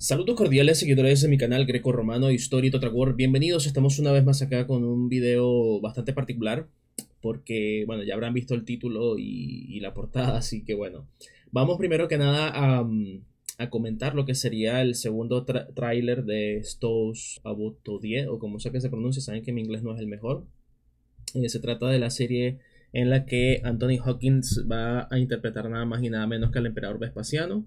Saludos cordiales seguidores de mi canal Greco-Romano History Total War. Bienvenidos, estamos una vez más acá con un video bastante particular porque, bueno, ya habrán visto el título y la portada, así que bueno. Vamos primero que nada a comentar lo que sería el segundo tráiler de Stones About to Die, o como sea que se pronuncia, saben que mi inglés no es el mejor. Se trata de la serie en la que Anthony Hopkins va a interpretar nada más y nada menos que al emperador Vespasiano.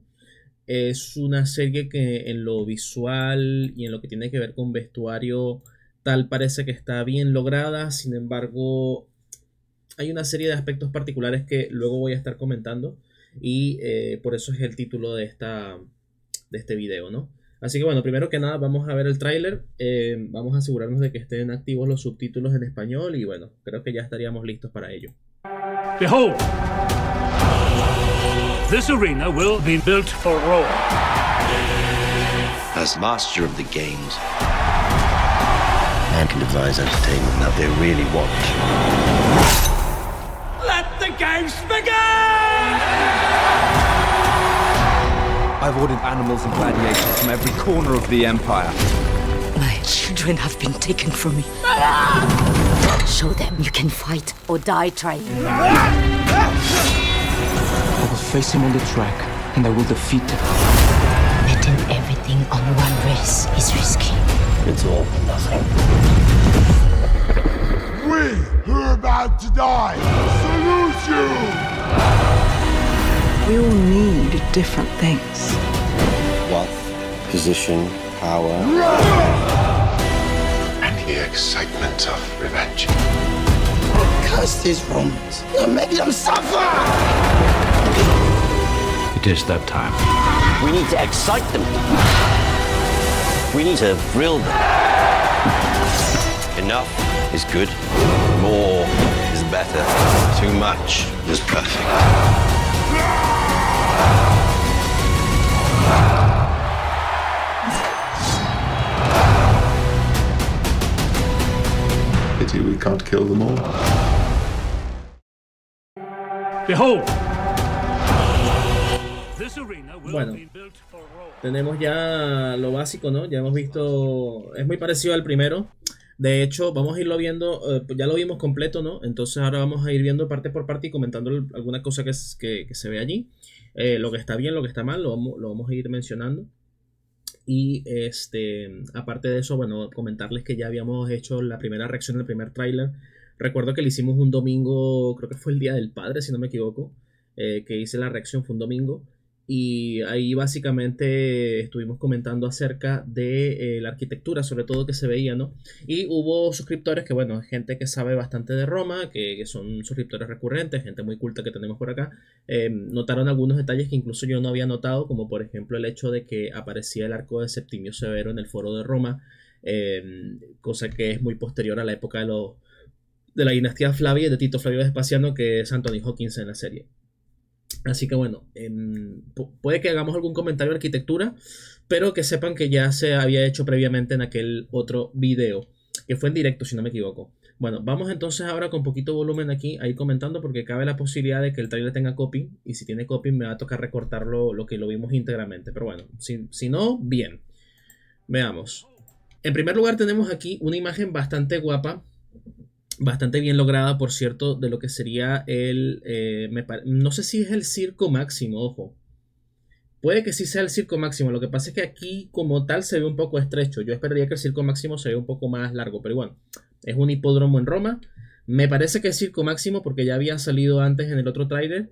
Es una serie que en lo visual y en lo que tiene que ver con vestuario tal parece que está bien lograda. Sin embargo, hay una serie de aspectos particulares que luego voy a estar comentando y por eso es el título de este video, ¿no? Así que bueno, primero que nada vamos a ver el tráiler, vamos a asegurarnos de que estén activos los subtítulos en español y bueno, creo que ya estaríamos listos para ello. Behold! This arena will be built for Rome. As master of the games, man can devise entertainment that they really want. Let the games begin! I've ordered animals and gladiators from every corner of the Empire. My children have been taken from me. Show them you can fight or die trying. I will face him on the track, and I will defeat him. Betting everything on one race is risky. It's all for nothing. We who are about to die salute you! We all need different things. Wealth, position, power. And the excitement of revenge. Curse these Romans. You're making them suffer! It is that time. We need to excite them. We need to thrill them. Enough is good. More is better. Too much is perfect. Pity we can't kill them all. Behold! This arena will Bueno. be built for Rome. Tenemos ya lo básico, ¿no? Ya hemos visto, es muy parecido al primero. De hecho, vamos a irlo viendo, ya lo vimos completo, ¿no? Entonces ahora vamos a ir viendo parte por parte y comentando alguna cosa que se ve allí. Lo que está bien, lo que está mal, lo vamos a ir mencionando. Y aparte de eso, bueno, comentarles que ya habíamos hecho la primera reacción del primer tráiler. Recuerdo que lo hicimos un domingo, creo que fue el Día del Padre, si no me equivoco, que hice la reacción, fue un domingo. Y ahí básicamente estuvimos comentando acerca de la arquitectura, sobre todo que se veía, ¿no? Y hubo suscriptores que, bueno, gente que sabe bastante de Roma, que son suscriptores recurrentes, gente muy culta que tenemos por acá, notaron algunos detalles que incluso yo no había notado, como por ejemplo el hecho de que aparecía el arco de Septimio Severo en el Foro de Roma, cosa que es muy posterior a la época de la dinastía Flavia y de Tito Flavio Vespasiano, que es Anthony Hopkins en la serie. Así que bueno, puede que hagamos algún comentario de arquitectura, pero que sepan que ya se había hecho previamente en aquel otro video, que fue en directo si no me equivoco. Bueno, vamos entonces ahora con poquito volumen aquí a ir comentando, porque cabe la posibilidad de que el trailer tenga copy, y si tiene copy me va a tocar recortarlo lo que lo vimos íntegramente, pero bueno, si no, bien. Veamos. En primer lugar tenemos aquí una imagen bastante guapa, bastante bien lograda, por cierto, de lo que sería no sé si es el Circo Máximo, ojo. Puede que sí sea el Circo Máximo, lo que pasa es que aquí como tal se ve un poco estrecho. Yo esperaría que el Circo Máximo se vea un poco más largo, pero bueno, es un hipódromo en Roma. Me parece que es Circo Máximo porque ya había salido antes en el otro tráiler.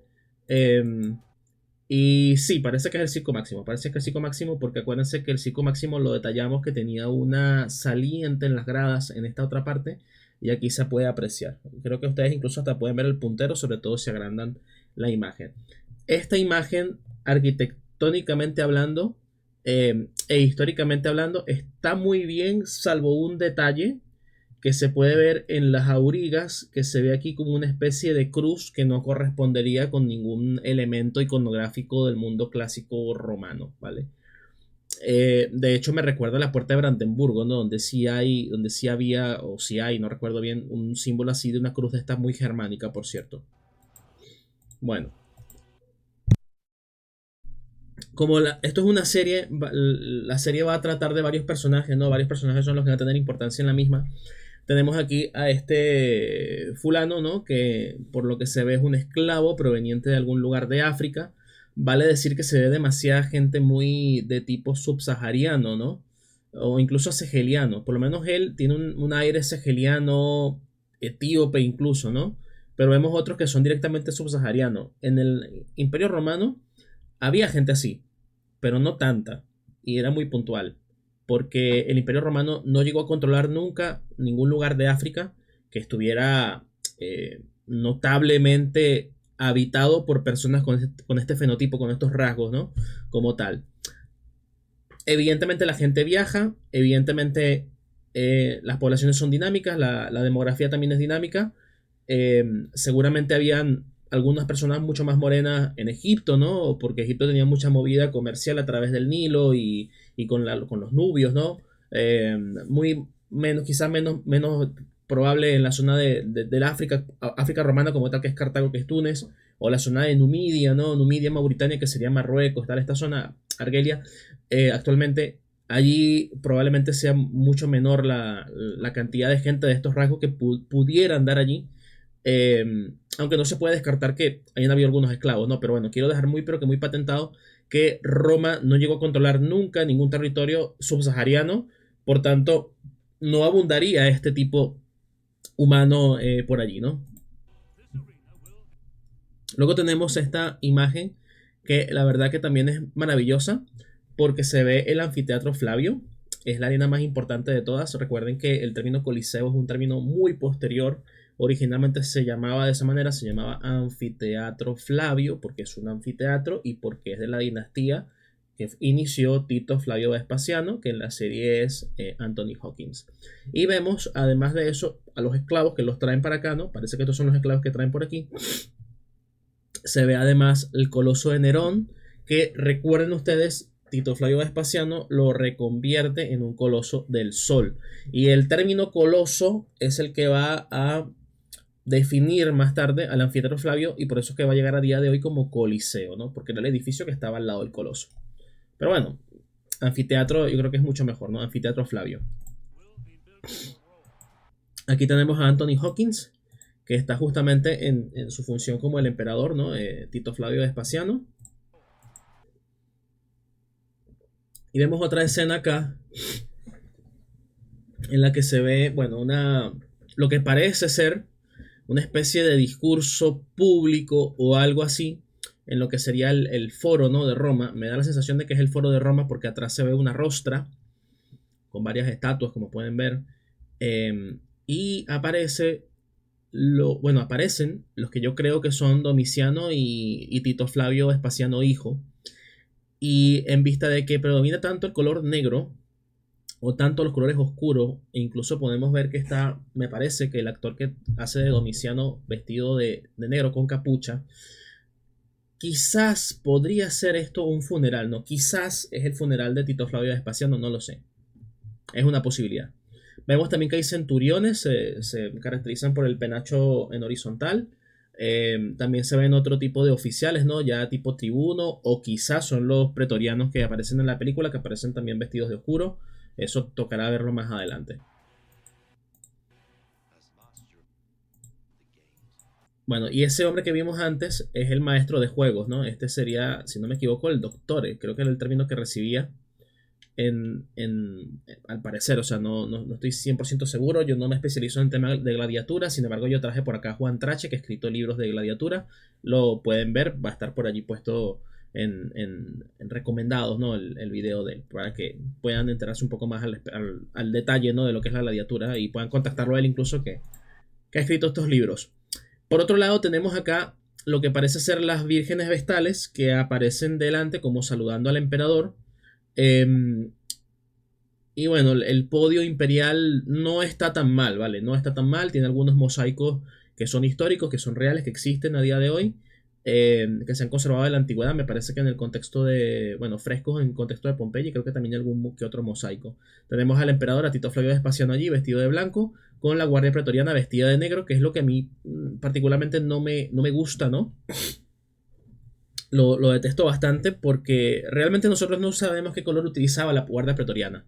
Y sí, parece que es el Circo Máximo. Parece que es el Circo Máximo porque acuérdense que el Circo Máximo lo detallamos que tenía una saliente en las gradas en esta otra parte. Y aquí se puede apreciar. Creo que ustedes incluso hasta pueden ver el puntero, sobre todo si agrandan la imagen. Esta imagen, arquitectónicamente hablando e históricamente hablando, está muy bien, salvo un detalle que se puede ver en las aurigas, que se ve aquí como una especie de cruz que no correspondería con ningún elemento iconográfico del mundo clásico romano, ¿vale? De hecho me recuerda a la puerta de Brandenburgo, ¿no? donde sí había, o sí hay, no recuerdo bien, un símbolo así de una cruz de esta muy germánica, por cierto. Bueno, como esto es una serie, la serie va a tratar de varios personajes, ¿no? Varios personajes son los que van a tener importancia en la misma. Tenemos aquí a este fulano, ¿no? Que por lo que se ve es un esclavo proveniente de algún lugar de África. Vale decir que se ve demasiada gente muy de tipo subsahariano, ¿no? O incluso saheliano. Por lo menos él tiene un aire saheliano, etíope incluso, ¿no? Pero vemos otros que son directamente subsaharianos. En el Imperio Romano había gente así, pero no tanta. Y era muy puntual. Porque el Imperio Romano no llegó a controlar nunca ningún lugar de África que estuviera notablemente habitado por personas con este fenotipo, con estos rasgos, ¿no? Como tal. Evidentemente la gente viaja, evidentemente las poblaciones son dinámicas, la demografía también es dinámica. Seguramente habían algunas personas mucho más morenas en Egipto, ¿no? Porque Egipto tenía mucha movida comercial a través del Nilo y con los nubios, ¿no? Quizás menos probable en la zona del África romana como tal, que es Cartago, que es Túnez, o la zona de Numidia, ¿no? Numidia, Mauritania, que sería Marruecos, tal, esta zona, Argelia, actualmente allí probablemente sea mucho menor la cantidad de gente de estos rasgos que pudieran dar allí. Aunque no se puede descartar que hayan habido algunos esclavos, ¿no? Pero bueno, quiero dejar muy patentado que Roma no llegó a controlar nunca ningún territorio subsahariano, por tanto, no abundaría este tipo humano por allí, ¿no? Luego tenemos esta imagen que la verdad que también es maravillosa porque se ve el anfiteatro Flavio. Es la arena más importante de todas. Recuerden que el término coliseo es un término muy posterior. Originalmente se llamaba de esa manera, se llamaba anfiteatro Flavio porque es un anfiteatro y porque es de la dinastía que inició Tito Flavio Vespasiano, que en la serie es Anthony Hawkins. Y vemos, además de eso, a los esclavos que los traen para acá, ¿no? Parece que estos son los esclavos que traen por aquí. Se ve además el coloso de Nerón, que recuerden ustedes, Tito Flavio Vespasiano lo reconvierte en un coloso del sol. Y el término coloso es el que va a definir más tarde al anfiteatro Flavio y por eso es que va a llegar a día de hoy como coliseo, ¿no? Porque era el edificio que estaba al lado del coloso. Pero bueno, anfiteatro yo creo que es mucho mejor, ¿no? Anfiteatro Flavio. Aquí tenemos a Anthony Hawkins, que está justamente en su función como el emperador, ¿no? Tito Flavio Vespasiano. Y vemos otra escena acá en la que se ve, bueno, lo que parece ser una especie de discurso público o algo así en lo que sería el foro, ¿no? De Roma. Me da la sensación de que es el foro de Roma porque atrás se ve una rostra con varias estatuas, como pueden ver. Y aparecen los que yo creo que son Domiciano y Tito Flavio Vespasiano hijo. Y en vista de que predomina tanto el color negro o tanto los colores oscuros, e incluso podemos ver que me parece que el actor que hace de Domiciano vestido de negro con capucha, quizás podría ser esto un funeral, ¿no? Quizás es el funeral de Tito Flavio Vespasiano, no lo sé. Es una posibilidad. Vemos también que hay centuriones, se caracterizan por el penacho en horizontal. También se ven otro tipo de oficiales, ¿no? Ya tipo tribuno, o quizás son los pretorianos que aparecen en la película, que aparecen también vestidos de oscuro. Eso tocará verlo más adelante. Bueno, y ese hombre que vimos antes es el maestro de juegos, ¿no? Este sería, si no me equivoco, el doctore. Creo que era el término que recibía al parecer, o sea, no estoy 100% seguro. Yo no me especializo en temas de gladiatura. Sin embargo, yo traje por acá a Juan Trache, que ha escrito libros de gladiatura. Lo pueden ver, va a estar por allí puesto en recomendados, ¿no? El video de él, para que puedan enterarse un poco más al detalle, ¿no? De lo que es la gladiatura y puedan contactarlo a él incluso que ha escrito estos libros. Por otro lado tenemos acá lo que parece ser las vírgenes vestales que aparecen delante como saludando al emperador. Y bueno, el podio imperial no está tan mal, ¿vale? No está tan mal, tiene algunos mosaicos que son históricos, que son reales, que existen a día de hoy, que se han conservado de la antigüedad. Me parece que en el contexto de, bueno, frescos en contexto de Pompeya, y creo que también hay algún que otro mosaico. Tenemos al emperador, a Tito Flavio Vespasiano allí, vestido de blanco, con la guardia pretoriana vestida de negro, que es lo que a mí particularmente no me gusta, ¿no? lo detesto bastante porque realmente nosotros no sabemos qué color utilizaba la guardia pretoriana.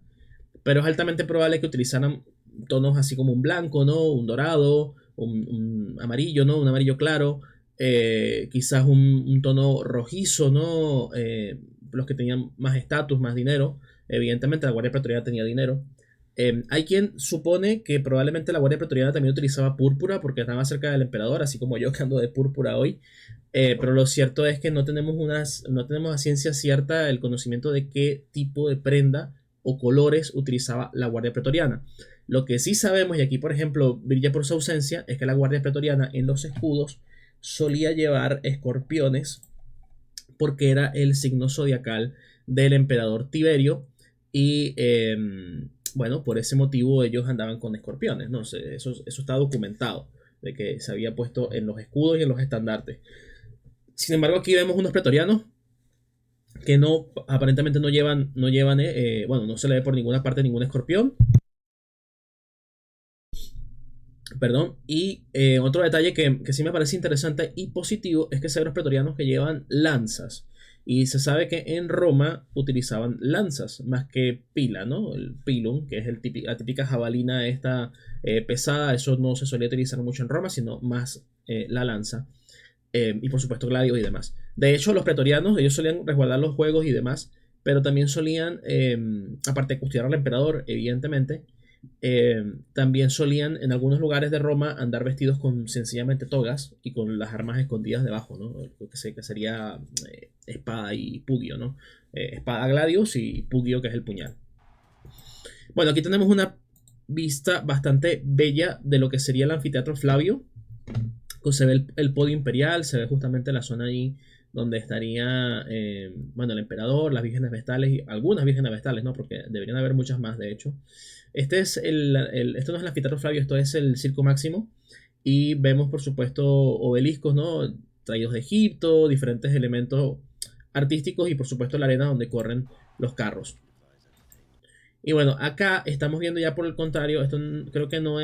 Pero es altamente probable que utilizaran tonos así como un blanco, ¿no? Un dorado, un amarillo, ¿no? Un amarillo claro. Quizás un tono rojizo, ¿no? Los que tenían más estatus, más dinero. Evidentemente la guardia pretoriana tenía dinero. Hay quien supone que probablemente la guardia pretoriana también utilizaba púrpura porque estaba cerca del emperador, así como yo que ando de púrpura hoy. Pero lo cierto es que no tenemos a ciencia cierta el conocimiento de qué tipo de prenda o colores utilizaba la guardia pretoriana. Lo que sí sabemos, y aquí por ejemplo brilla por su ausencia, es que la guardia pretoriana en los escudos solía llevar escorpiones porque era el signo zodiacal del emperador Tiberio y bueno, por ese motivo ellos andaban con escorpiones, ¿no? Eso está documentado, de que se había puesto en los escudos y en los estandartes. Sin embargo, aquí vemos unos pretorianos que aparentemente no llevan, bueno, no se le ve por ninguna parte ningún escorpión. Perdón. Y otro detalle que sí me parece interesante y positivo es que se ven los pretorianos que llevan lanzas. Y se sabe que en Roma utilizaban lanzas más que pila, ¿no? El pilum, que es la típica jabalina esta pesada. Eso no se solía utilizar mucho en Roma, sino más la lanza. Y por supuesto gladios y demás. De hecho, los pretorianos, ellos solían resguardar los juegos y demás, pero también solían, aparte de custodiar al emperador, evidentemente, también solían en algunos lugares de Roma andar vestidos con sencillamente togas y con las armas escondidas debajo, ¿no? Lo que sería espada y pugio, ¿no? Espada gladius y pugio, que es el puñal. Bueno, aquí tenemos una vista bastante bella de lo que sería el anfiteatro Flavio. Se ve el podio imperial, se ve justamente la zona ahí donde estaría bueno, el emperador, las vírgenes vestales y algunas vírgenes vestales, ¿no? Porque deberían haber muchas más, de hecho. Esto no es el anfiteatro Flavio, esto es el Circo Máximo. Y vemos, por supuesto, obeliscos, ¿no? Traídos de Egipto, diferentes elementos artísticos y, por supuesto, la arena donde corren los carros. Y bueno, acá estamos viendo ya por el contrario, esto creo que no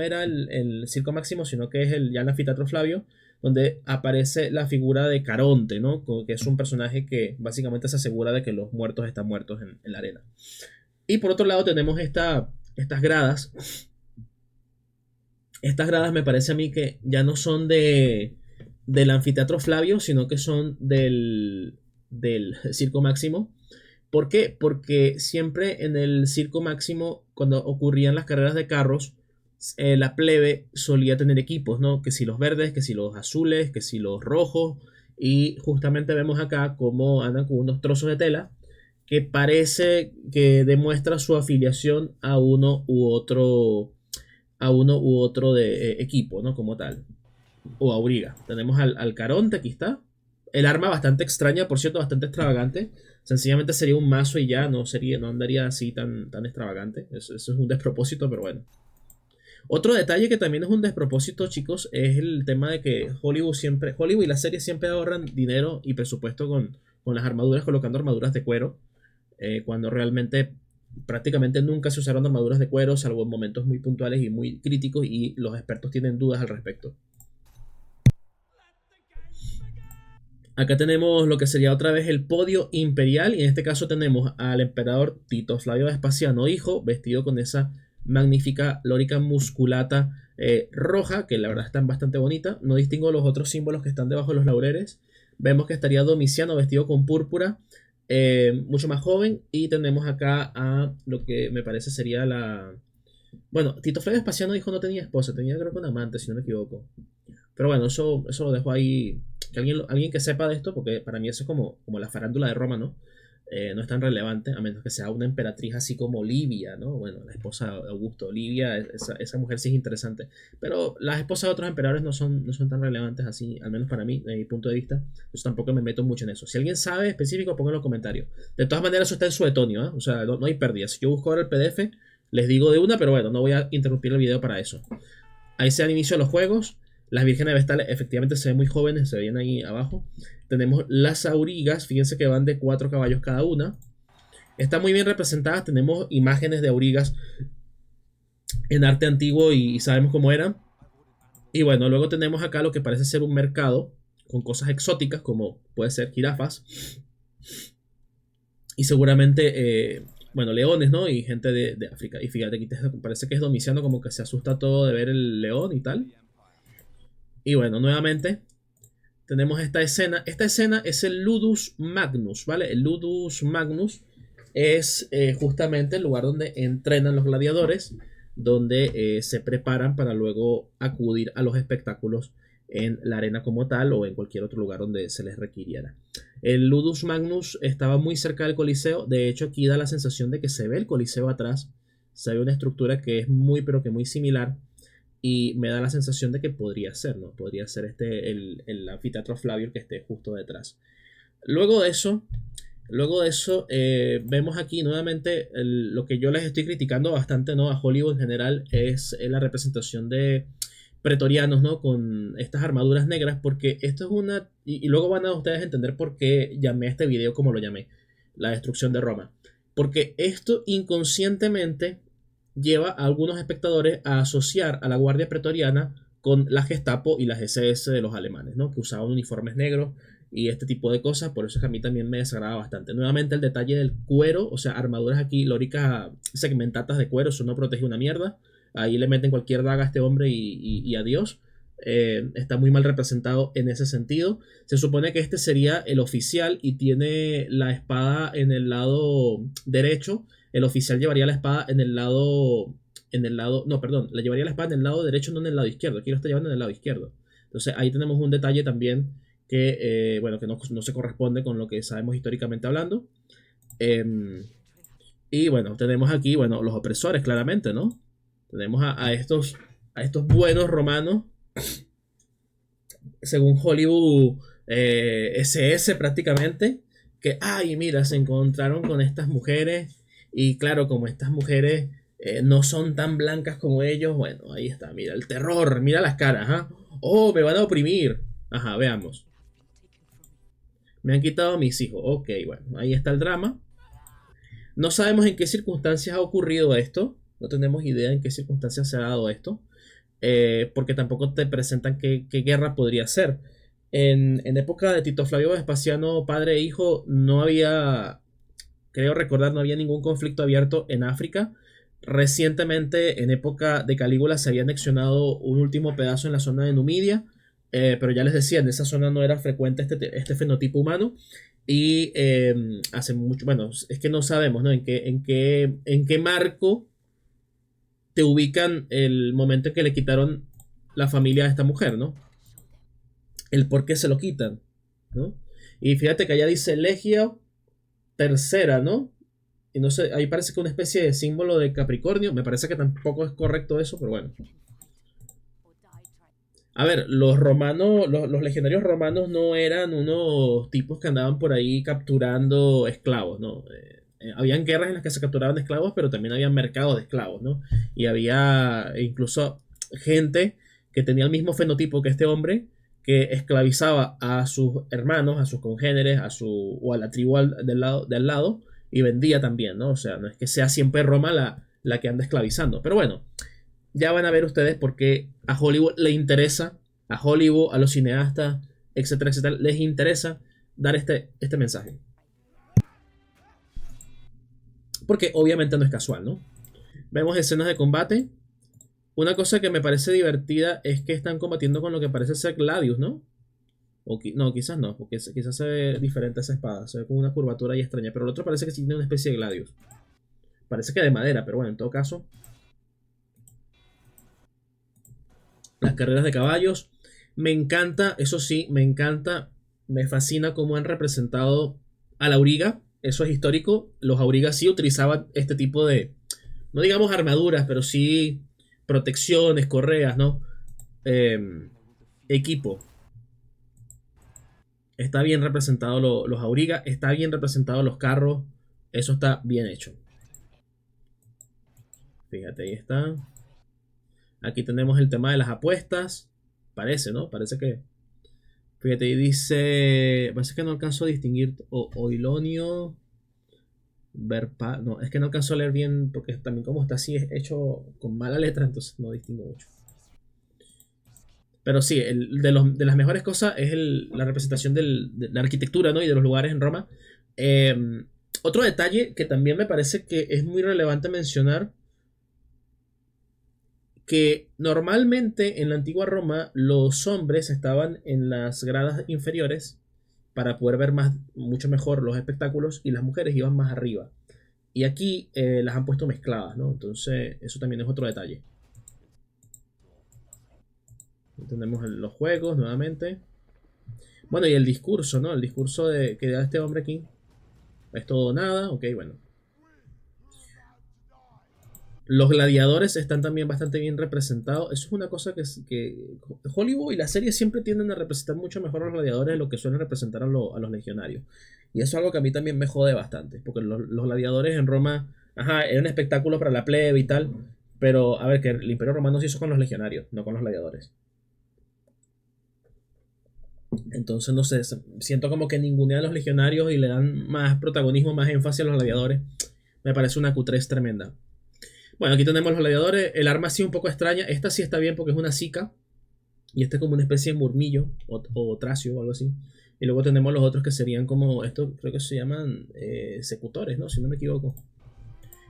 era el Circo Máximo, sino que es ya el anfiteatro Flavio, donde aparece la figura de Caronte, ¿no? Que es un personaje que básicamente se asegura de que los muertos están muertos en la arena. Y por otro lado tenemos estas gradas. Estas gradas me parece a mí que ya no son del anfiteatro Flavio, sino que son del Circo Máximo. ¿Por qué? Porque siempre en el Circo Máximo, cuando ocurrían las carreras de carros, la plebe solía tener equipos, ¿no? Que si los verdes, que si los azules, que si los rojos. Y justamente vemos acá cómo andan con unos trozos de tela que parece que demuestra su afiliación a uno u otro de equipo, ¿no? Como tal. O auriga. Tenemos al Caronte, aquí está. El arma bastante extraña, por cierto, bastante extravagante. Sencillamente sería un mazo y ya no andaría así tan extravagante. Eso es un despropósito, pero bueno. Otro detalle que también es un despropósito, chicos, es el tema de que Hollywood y las series siempre ahorran dinero y presupuesto con las armaduras, colocando armaduras de cuero, cuando realmente prácticamente nunca se usaron armaduras de cuero, salvo en momentos muy puntuales y muy críticos, y los expertos tienen dudas al respecto. Acá tenemos lo que sería otra vez el podio imperial, y en este caso tenemos al emperador Tito Flavio Vespasiano, hijo, vestido con esa magnífica lórica musculata roja, que la verdad está bastante bonita. No distingo los otros símbolos que están debajo de los laureles. Vemos que estaría Domiciano vestido con púrpura, mucho más joven, y tenemos acá a lo que me parece sería bueno, Tito Flavio Vespasiano, hijo, no tenía esposa, tenía creo que un amante, si no me equivoco. Pero bueno, eso lo dejo ahí. Que alguien que sepa de esto, porque para mí eso es como la farándula de Roma, ¿no? No es tan relevante, a menos que sea una emperatriz así como Livia, ¿no? Bueno, la esposa de Augusto. Livia, esa mujer sí es interesante. Pero las esposas de otros emperadores no son tan relevantes así, al menos para mí, desde mi punto de vista. Yo tampoco me meto mucho en eso. Si alguien sabe específico, pónganlo en los comentarios. De todas maneras, eso está en suetonio, ¿eh? O sea, no hay pérdidas. Si yo busco ahora el PDF, les digo de una, pero bueno, no voy a interrumpir el video para eso. Ahí se dan inicio a los juegos. Las vírgenes vestales efectivamente se ven muy jóvenes, se ven ahí abajo. Tenemos las aurigas, fíjense que van de 4 caballos cada una. Están muy bien representadas, tenemos imágenes de aurigas en arte antiguo y sabemos cómo eran. Y bueno, luego tenemos acá lo que parece ser un mercado con cosas exóticas como puede ser jirafas y seguramente, bueno, leones, ¿no? Y gente de África. Y fíjate, aquí parece que es Domiciano como que se asusta todo de ver el león y tal. Y bueno, nuevamente tenemos esta escena. Esta escena es el Ludus Magnus, ¿vale? El Ludus Magnus es justamente el lugar donde entrenan los gladiadores, donde se preparan para luego acudir a los espectáculos en la arena como tal o en cualquier otro lugar donde se les requiriera. El Ludus Magnus estaba muy cerca del Coliseo. De hecho, aquí da la sensación de que se ve el Coliseo atrás. Se ve una estructura que es muy pero que muy similar. Y me da la sensación de que podría ser, ¿no? Podría ser el anfiteatro Flavio el que esté justo detrás. Luego de eso, vemos aquí nuevamente lo que yo les estoy criticando bastante, ¿no? A Hollywood en general es la representación de pretorianos, ¿no? Con estas armaduras negras, porque esto es una... Y luego van a ustedes entender por qué llamé a este video como lo llamé, la destrucción de Roma. Porque esto inconscientemente lleva a algunos espectadores a asociar a la guardia pretoriana con la Gestapo y las SS de los alemanes, ¿no? Que usaban uniformes negros y este tipo de cosas. Por eso es que a mí también me desagrada bastante. Nuevamente el detalle del cuero, o sea, armaduras aquí lóricas segmentatas de cuero, eso no protege una mierda. Ahí le meten cualquier daga a este hombre y adiós. Está muy mal representado en ese sentido. Se supone que este sería el oficial y tiene la espada en el lado derecho. El oficial llevaría la espada en el lado... No, perdón. La llevaría la espada en el lado derecho, no en el lado izquierdo. Aquí lo está llevando en el lado izquierdo. Entonces ahí tenemos un detalle también que, bueno, que no se corresponde con lo que sabemos históricamente hablando. Y bueno, tenemos aquí, bueno, los opresores claramente, ¿no? Tenemos a estos buenos romanos, según Hollywood, SS prácticamente, que, ay, mira, se encontraron con estas mujeres, y claro, como estas mujeres no son tan blancas como ellos, bueno, ahí está, mira, el terror, mira las caras, ¿ah? Oh, me van a oprimir. Ajá, veamos. Me han quitado a mis hijos, ok, bueno, ahí está el drama. No sabemos en qué circunstancias ha ocurrido esto. No tenemos idea en qué circunstancias se ha dado esto. Porque tampoco te presentan qué guerra podría ser. En época de Tito Flavio Vespasiano, padre e hijo, no había, creo recordar, no había ningún conflicto abierto en África. Recientemente, en época de Calígula, se había anexionado un último pedazo en la zona de Numidia. Pero ya les decía, en esa zona no era frecuente este fenotipo humano. Y hace mucho, bueno, es que no sabemos, ¿no? En qué marco te ubican el momento en que le quitaron la familia a esta mujer, ¿no? El por qué se lo quitan, ¿no? Y fíjate que allá dice Legio tercera, ¿no? Y no sé, ahí parece que una especie de símbolo de Capricornio. Me parece que tampoco es correcto eso, pero bueno. A ver, los romanos, los legionarios romanos no eran unos tipos que andaban por ahí capturando esclavos, ¿no? Habían guerras en las que se capturaban esclavos, pero también había mercados de esclavos, ¿no? Y había incluso gente que tenía el mismo fenotipo que este hombre, que esclavizaba a sus hermanos, a sus congéneres, o a la tribu del lado, y vendía también, ¿no? O sea, no es que sea siempre Roma la que anda esclavizando. Pero bueno, ya van a ver ustedes por qué a Hollywood le interesa, a Hollywood, a los cineastas, etcétera, etcétera, les interesa dar este mensaje. Porque obviamente no es casual, ¿no? Vemos escenas de combate. Una cosa que me parece divertida es que están combatiendo con lo que parece ser Gladius, ¿no? No, quizás no, porque quizás se ve diferente esa espada. Se ve con una curvatura ahí extraña. Pero el otro parece que sí tiene una especie de Gladius. Parece que de madera, pero bueno, en todo caso. Las carreras de caballos. Me encanta, eso sí, me encanta. Me fascina cómo han representado al auriga. Eso es histórico. Los aurigas sí utilizaban este tipo de, no digamos armaduras, pero sí protecciones, correas, ¿no? Equipo. Está bien representado los aurigas. Está bien representado los carros. Eso está bien hecho. Fíjate, ahí está. Aquí tenemos el tema de las apuestas. Parece, ¿no? Parece que... Fíjate, ahí dice... Parece que no alcanzo a distinguir Oilonio. No, es que no alcanzo a leer bien porque también como está así es hecho con mala letra, entonces no distingo mucho. Pero sí, de las mejores cosas es la representación de la arquitectura, ¿no? Y de los lugares en Roma. Otro detalle que también me parece que es muy relevante mencionar, que normalmente en la antigua Roma los hombres estaban en las gradas inferiores para poder ver mucho mejor los espectáculos, y las mujeres iban más arriba. Y aquí las han puesto mezcladas, ¿no? Entonces eso también es otro detalle. Tenemos los juegos nuevamente. Bueno, y el discurso, ¿no? El discurso que da este hombre aquí. Es todo o nada. Ok, bueno. Los gladiadores están también bastante bien representados. Eso es una cosa que Hollywood y las series siempre tienden a representar mucho mejor a los gladiadores de lo que suelen representar a los legionarios. Y eso es algo que a mí también me jode bastante. Porque los gladiadores en Roma, eran espectáculos para la plebe y tal. Pero, a ver, que el Imperio Romano se hizo con los legionarios, no con los gladiadores. Entonces, no sé, siento como que ningunean a los legionarios y le dan más protagonismo, más énfasis a los gladiadores. Me parece una Q3 tremenda. Bueno, aquí tenemos los gladiadores. El arma sí un poco extraña. Esta sí está bien porque es una sica. Y este es como una especie de murmillo o tracio o algo así. Y luego tenemos los otros que serían como, esto creo que se llaman secutores, ¿no? Si no me equivoco.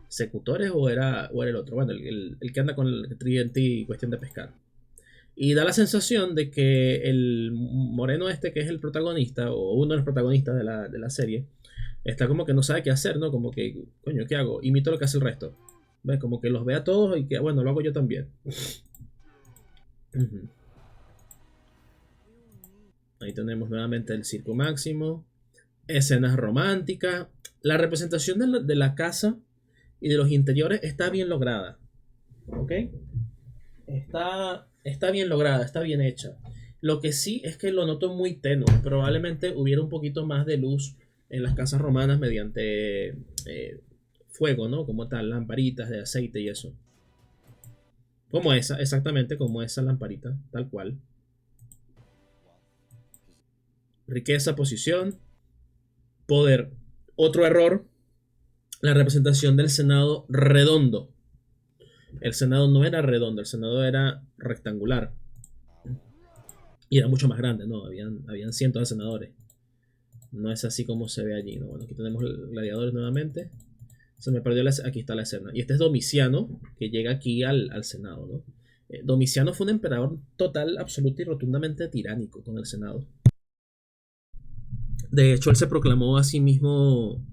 ¿Secutores o era el otro? Bueno, el que anda con el tridente y cuestión de pescar. Y da la sensación de que el moreno este, que es el protagonista, o uno de los protagonistas de la serie, está como que no sabe qué hacer, ¿no? Como que, coño, ¿qué hago? Imito lo que hace el resto. ¿Ves? Como que los ve a todos y que, bueno, lo hago yo también. Ahí tenemos nuevamente el circo máximo. Escenas románticas. La representación de la casa y de los interiores está bien lograda. ¿Ok? Está bien lograda, está bien hecha. Lo que sí es que lo noto muy tenue. Probablemente hubiera un poquito más de luz en las casas romanas mediante fuego, ¿no? Como tal, lamparitas de aceite y eso. Como esa, exactamente como esa lamparita, tal cual. Riqueza, posición, poder. Otro error, la representación del Senado redondo. El Senado no era redondo, el Senado era rectangular. Y era mucho más grande, ¿no? Habían cientos de senadores. No es así como se ve allí, ¿no? Bueno, aquí tenemos gladiadores nuevamente. Se me perdió aquí está la escena. Y este es Domiciano, que llega aquí al Senado, ¿no? Domiciano fue un emperador total, absoluto y rotundamente tiránico con el Senado. De hecho, él se proclamó a sí mismo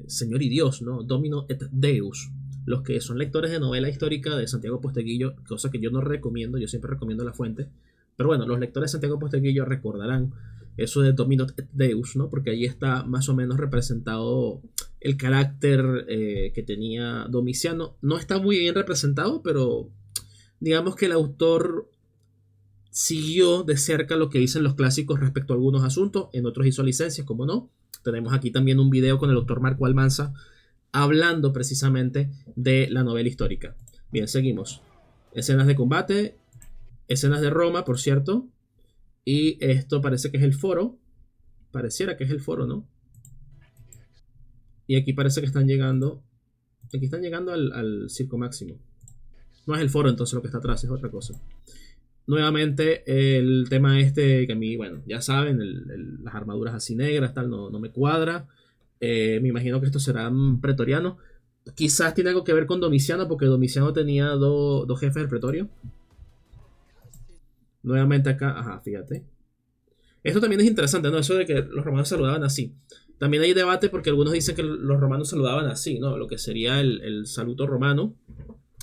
Señor y Dios, ¿no? Domino et Deus. Los que son lectores de novela histórica de Santiago Posteguillo, cosa que yo no recomiendo, yo siempre recomiendo la fuente. Pero bueno, los lectores de Santiago Posteguillo recordarán eso de Domino et Deus, ¿no? Porque ahí está más o menos representado el carácter que tenía Domiciano. No está muy bien representado, pero digamos que el autor siguió de cerca lo que dicen los clásicos respecto a algunos asuntos. En otros hizo licencias, como no. Tenemos aquí también un video con el doctor Marco Almanza hablando precisamente de la novela histórica. Bien, seguimos. Escenas de combate, escenas de Roma, por cierto. Y esto parece que es el foro. Pareciera que es el foro, ¿no? Y aquí parece que están llegando. Aquí están llegando al circo máximo. No es el foro, entonces lo que está atrás es otra cosa. Nuevamente el tema este que a mí, bueno, ya saben, las armaduras así negras, tal, no me cuadra. Me imagino que estos serán pretorianos. Quizás tiene algo que ver con Domiciano, porque Domiciano tenía dos jefes del pretorio. Nuevamente acá, ajá, fíjate. Esto también es interesante, ¿no? Eso de que los romanos saludaban así. También hay debate porque algunos dicen que los romanos saludaban así, ¿no? Lo que sería el saludo romano,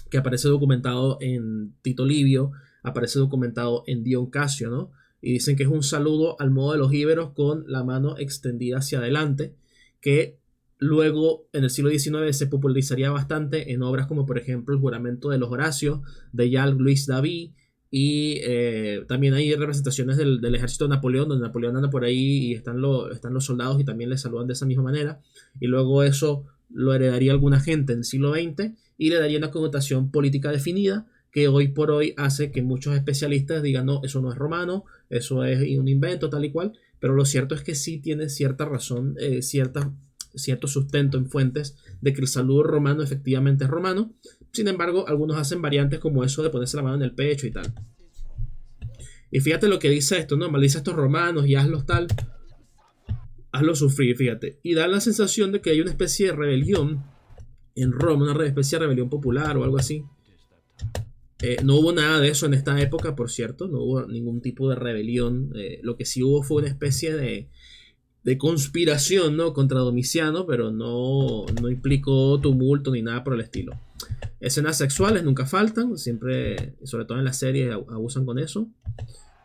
que aparece documentado en Tito Livio, aparece documentado en Dion Casio, ¿no? Y dicen que es un saludo al modo de los íberos con la mano extendida hacia adelante, que luego en el siglo XIX se popularizaría bastante en obras como por ejemplo el juramento de los Horacios de Jacques-Louis David, y también hay representaciones del ejército de Napoleón, donde Napoleón anda por ahí y están los soldados y también le saludan de esa misma manera, y luego eso lo heredaría alguna gente en el siglo XX y le daría una connotación política definida que hoy por hoy hace que muchos especialistas digan no, eso no es romano, eso es un invento tal y cual, pero lo cierto es que sí tiene cierta razón, cierto sustento en fuentes de que el saludo romano efectivamente es romano. Sin embargo, algunos hacen variantes como eso de ponerse la mano en el pecho y tal. Y fíjate lo que dice esto, ¿no? Maldice a estos romanos y hazlos tal. Hazlos sufrir, fíjate. Y da la sensación de que hay una especie de rebelión en Roma, una especie de rebelión popular o algo así. No hubo nada de eso en esta época, por cierto. No hubo ningún tipo de rebelión. Lo que sí hubo fue una especie de conspiración, ¿no? Contra Domiciano, pero no implicó tumulto ni nada por el estilo. Escenas sexuales nunca faltan, siempre, sobre todo en las series, abusan con eso.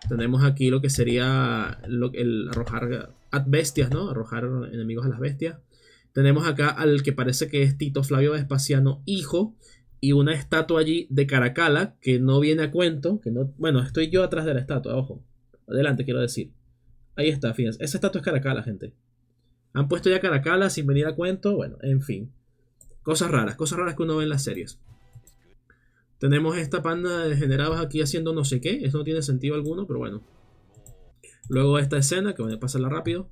Tenemos aquí lo que sería el arrojar ad bestias, ¿no? Arrojar enemigos a las bestias. Tenemos acá al que parece que es Tito Flavio Vespasiano, hijo, y una estatua allí de Caracalla que no viene a cuento. Bueno, estoy yo atrás de la estatua, ojo. Adelante, quiero decir. Ahí está, fíjense. Esa estatua es Caracalla, gente. Han puesto ya Caracalla sin venir a cuento. Bueno, en fin. Cosas raras que uno ve en las series. Tenemos esta panda de degenerados aquí haciendo no sé qué. Eso no tiene sentido alguno, pero bueno. Luego esta escena, que voy a pasarla rápido.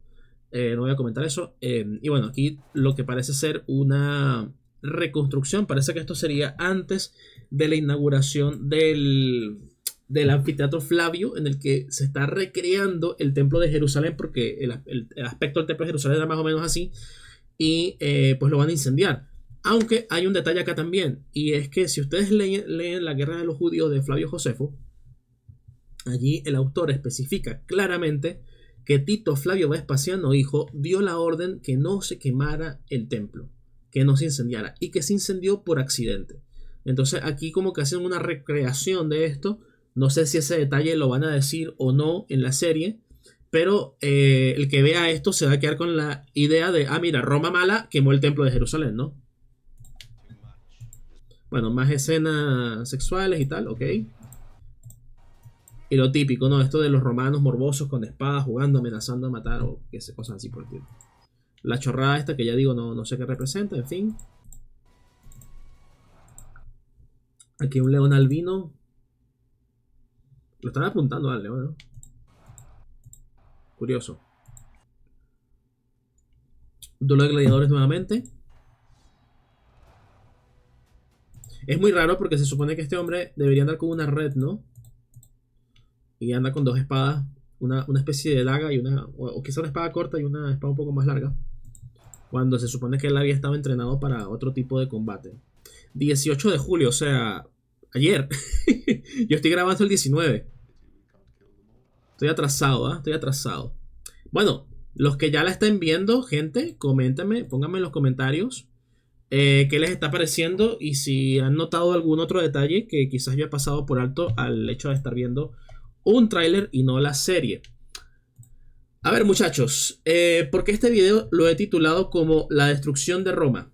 No voy a comentar eso. Y bueno, aquí lo que parece ser una reconstrucción. Parece que esto sería antes de la inauguración del anfiteatro Flavio, en el que se está recreando el templo de Jerusalén, porque el aspecto del templo de Jerusalén era más o menos así. Y pues lo van a incendiar. Aunque hay un detalle acá también, y es que si ustedes leen La Guerra de los Judíos de Flavio Josefo, allí el autor especifica claramente que Tito Flavio Vespasiano, hijo, dio la orden que no se quemara el templo, que no se incendiara, y que se incendió por accidente. Entonces aquí como que hacen una recreación de esto. No sé si ese detalle lo van a decir o no en la serie, pero el que vea esto se va a quedar con la idea de, mira, Roma mala quemó el templo de Jerusalén, ¿no? Bueno, más escenas sexuales y tal, ok. Y lo típico, ¿no? Esto de los romanos morbosos con espadas, jugando, amenazando a matar o qué sé, cosas así por el tiempo. La chorrada esta que ya digo, no sé qué representa, en fin. Aquí un león albino. Lo están apuntando al león, ¿no? Curioso. Duelo de gladiadores nuevamente. Es muy raro porque se supone que este hombre debería andar con una red, ¿no? Y anda con dos espadas. Una especie de daga y o quizá una espada corta y una espada un poco más larga. Cuando se supone que él había estado entrenado para otro tipo de combate. 18 de julio, o sea, ayer. Yo estoy grabando el 19. Estoy atrasado, Estoy atrasado. Bueno, los que ya la estén viendo, gente, coméntenme, pónganme en los comentarios qué les está pareciendo y si han notado algún otro detalle que quizás yo he pasado por alto al hecho de estar viendo un tráiler y no la serie. A ver, muchachos, porque este video lo he titulado como La destrucción de Roma.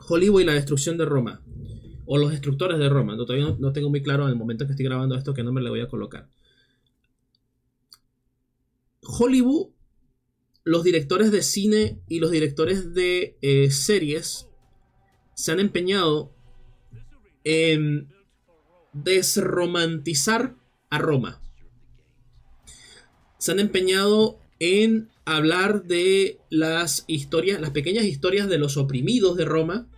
Hollywood y la destrucción de Roma. O los destructores de Roma. Todavía no tengo muy claro en el momento que estoy grabando esto qué nombre le voy a colocar. Hollywood, los directores de cine y los directores de series se han empeñado en desromantizar a Roma. Se han empeñado en hablar de las historias, las pequeñas historias de los oprimidos de Roma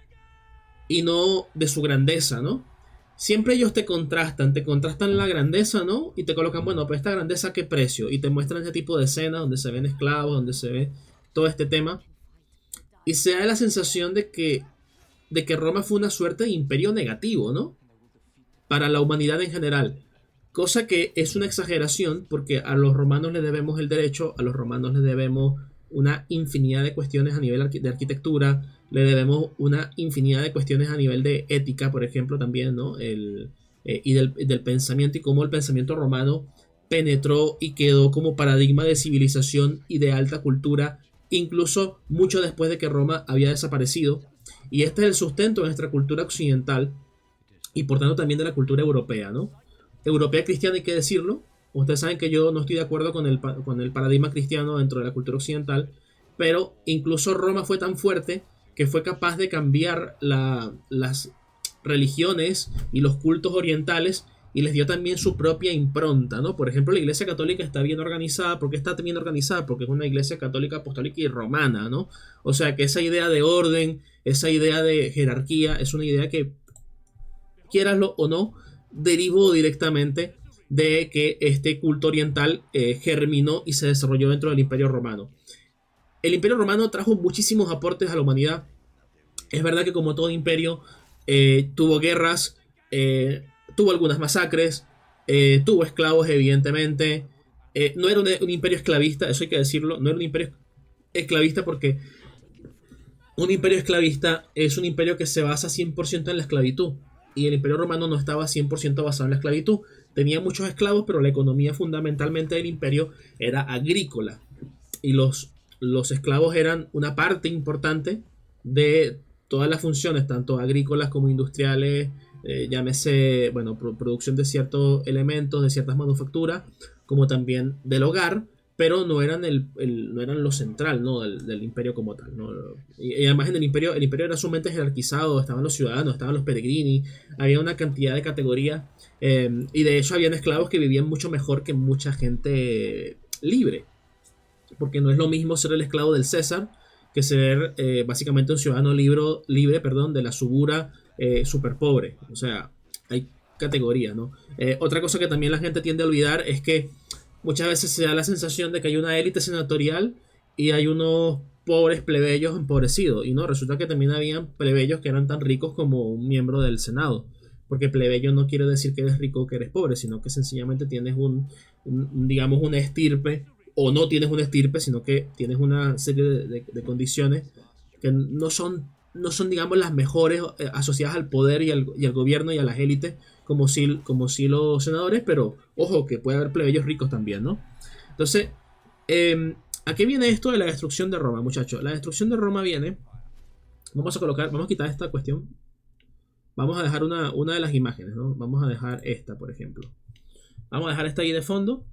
y no de su grandeza, ¿no? Siempre ellos te contrastan la grandeza, ¿no? Y te colocan, bueno, pero esta grandeza ¿a qué precio? Y te muestran ese tipo de escenas donde se ven esclavos, donde se ve todo este tema. Y se da la sensación de que Roma fue una suerte de imperio negativo, ¿no? Para la humanidad en general. Cosa que es una exageración porque a los romanos les debemos el derecho, a los romanos les debemos una infinidad de cuestiones a nivel de arquitectura, le debemos una infinidad de cuestiones a nivel de ética, por ejemplo, también, ¿no? Y del pensamiento y cómo el pensamiento romano penetró y quedó como paradigma de civilización y de alta cultura, incluso mucho después de que Roma había desaparecido. Y este es el sustento de nuestra cultura occidental y por tanto también de la cultura europea, ¿no? Europea cristiana, hay que decirlo. Ustedes saben que yo no estoy de acuerdo con el paradigma cristiano dentro de la cultura occidental, pero incluso Roma fue tan fuerte que fue capaz de cambiar las religiones y los cultos orientales y les dio también su propia impronta, ¿no? Por ejemplo, la Iglesia Católica está bien organizada. ¿Por qué está bien organizada? Porque es una Iglesia Católica apostólica y romana, ¿no? O sea que esa idea de orden, esa idea de jerarquía, es una idea que, quiéraslo o no, derivó directamente de que este culto oriental germinó y se desarrolló dentro del Imperio Romano. El Imperio Romano trajo muchísimos aportes a la humanidad. Es verdad que como todo imperio tuvo guerras, tuvo algunas masacres, tuvo esclavos evidentemente. No era un imperio esclavista, eso hay que decirlo, no era un imperio esclavista porque un imperio esclavista es un imperio que se basa 100% en la esclavitud. Y el Imperio Romano no estaba 100% basado en la esclavitud. Tenía muchos esclavos, pero la economía fundamentalmente del imperio era agrícola. Y los esclavos eran una parte importante de todas las funciones, tanto agrícolas como industriales, llámese, bueno, producción de ciertos elementos, de ciertas manufacturas, como también del hogar, pero no eran no eran lo central, ¿no? del imperio como tal, ¿no? Y además en el imperio era sumamente jerarquizado, estaban los ciudadanos, estaban los peregrini, había una cantidad de categorías, y de hecho habían esclavos que vivían mucho mejor que mucha gente libre, porque no es lo mismo ser el esclavo del César que ser básicamente un ciudadano libre, de la subura súper pobre. O sea, hay categorías, ¿no? Otra cosa que también la gente tiende a olvidar es que muchas veces se da la sensación de que hay una élite senatorial y hay unos pobres plebeyos empobrecidos. Y no, resulta que también habían plebeyos que eran tan ricos como un miembro del Senado. Porque plebeyo no quiere decir que eres rico o que eres pobre, sino que sencillamente tienes digamos, una estirpe, o no tienes una estirpe, sino que tienes una serie de condiciones que no son, digamos, las mejores asociadas al poder y al gobierno y a las élites, como si los senadores, pero ojo, que puede haber plebeyos ricos también, ¿no? Entonces, ¿a qué viene esto de la destrucción de Roma, muchachos? La destrucción de Roma viene, vamos a quitar esta cuestión, vamos a dejar una de las imágenes, ¿no? Vamos a dejar esta, por ejemplo. Vamos a dejar esta ahí de fondo,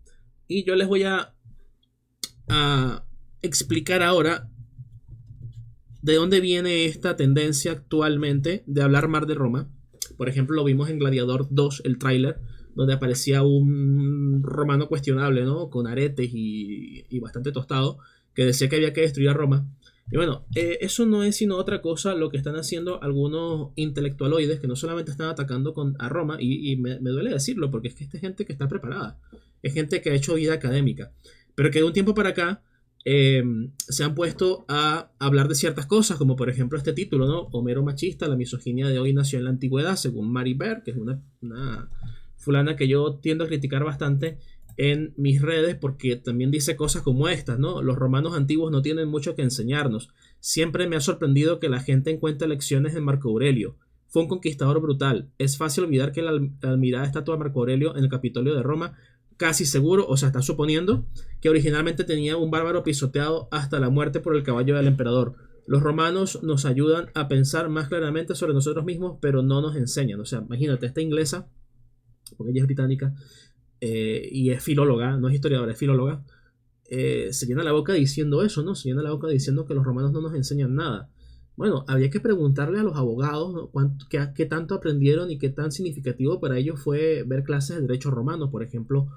y yo les voy a explicar ahora de dónde viene esta tendencia actualmente de hablar mal de Roma. Por ejemplo, lo vimos en Gladiador 2, el tráiler, donde aparecía un romano cuestionable, ¿no? Con aretes y bastante tostado, que decía que había que destruir a Roma. Y bueno, eso no es sino otra cosa lo que están haciendo algunos intelectualoides que no solamente están atacando a Roma, y me duele decirlo, porque es que esta gente que está preparada, es gente que ha hecho vida académica, pero que de un tiempo para acá se han puesto a hablar de ciertas cosas, como por ejemplo este título, ¿no? Homero machista, la misoginia de hoy nació en la antigüedad, según Mary Bear, que es una fulana que yo tiendo a criticar bastante en mis redes, porque también dice cosas como estas, ¿no? Los romanos antiguos no tienen mucho que enseñarnos. Siempre me ha sorprendido que la gente encuentre lecciones en Marco Aurelio. Fue un conquistador brutal. Es fácil olvidar que la admirada estatua de Marco Aurelio en el Capitolio de Roma, casi seguro, o sea, está suponiendo que originalmente tenía un bárbaro pisoteado hasta la muerte por el caballo del emperador. Los romanos nos ayudan a pensar más claramente sobre nosotros mismos, pero no nos enseñan. O sea, imagínate, esta inglesa, porque ella es británica, y es filóloga, no es historiadora, es filóloga, se llena la boca diciendo eso, ¿no? Se llena la boca diciendo que los romanos no nos enseñan nada. Bueno, habría que preguntarle a los abogados, ¿no? qué tanto aprendieron y qué tan significativo para ellos fue ver clases de derecho romano, por ejemplo.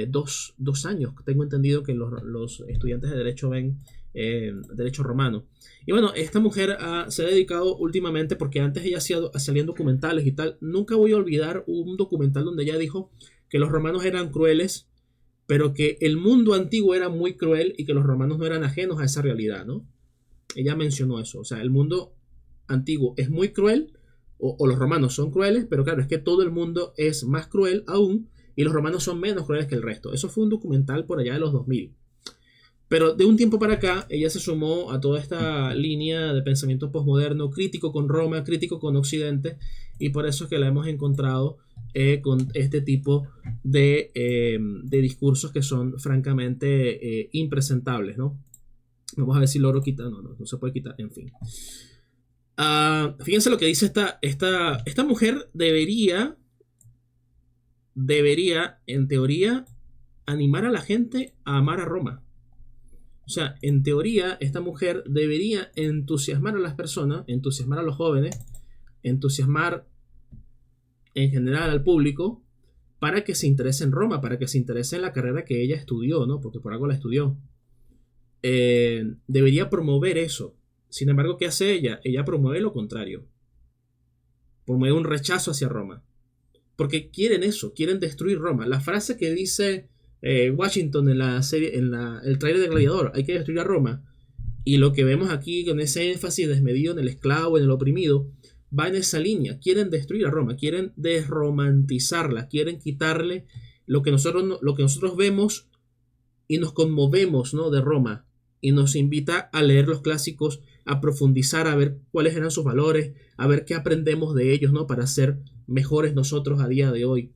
2 años, tengo entendido que los estudiantes de derecho ven derecho romano. Y bueno, esta mujer se ha dedicado últimamente, porque antes ella salían documentales y tal. Nunca voy a olvidar un documental donde ella dijo que los romanos eran crueles, pero que el mundo antiguo era muy cruel y que los romanos no eran ajenos a esa realidad, ¿no? Ella mencionó eso, o sea, el mundo antiguo es muy cruel, o los romanos son crueles, pero claro, es que todo el mundo es más cruel aún, y los romanos son menos crueles que el resto. Eso fue un documental por allá de los 2000. Pero de un tiempo para acá, ella se sumó a toda esta línea de pensamiento posmoderno, crítico con Roma, crítico con Occidente, y por eso es que la hemos encontrado con este tipo de discursos que son francamente impresentables, ¿no? Vamos a ver si logro quitar. No se puede quitar, en fin. Fíjense lo que dice esta mujer. Debería, en teoría, animar a la gente a amar a Roma. O sea, en teoría, esta mujer debería entusiasmar a las personas, entusiasmar a los jóvenes, entusiasmar en general al público, para que se interese en Roma, para que se interese en la carrera que ella estudió, ¿no? Porque por algo la estudió. Debería promover eso. Sin embargo, ¿qué hace ella? Ella promueve lo contrario. Promueve un rechazo hacia Roma. Porque quieren eso, quieren destruir Roma. La frase que dice Washington en la serie, el trailer de Gladiador, hay que destruir a Roma. Y lo que vemos aquí con ese énfasis desmedido en el esclavo, en el oprimido, va en esa línea. Quieren destruir a Roma, quieren desromantizarla, quieren quitarle lo que nosotros vemos y nos conmovemos, ¿no?, de Roma. Y nos invita a leer los clásicos, a profundizar, a ver cuáles eran sus valores, a ver qué aprendemos de ellos, ¿no?, para ser mejores nosotros a día de hoy.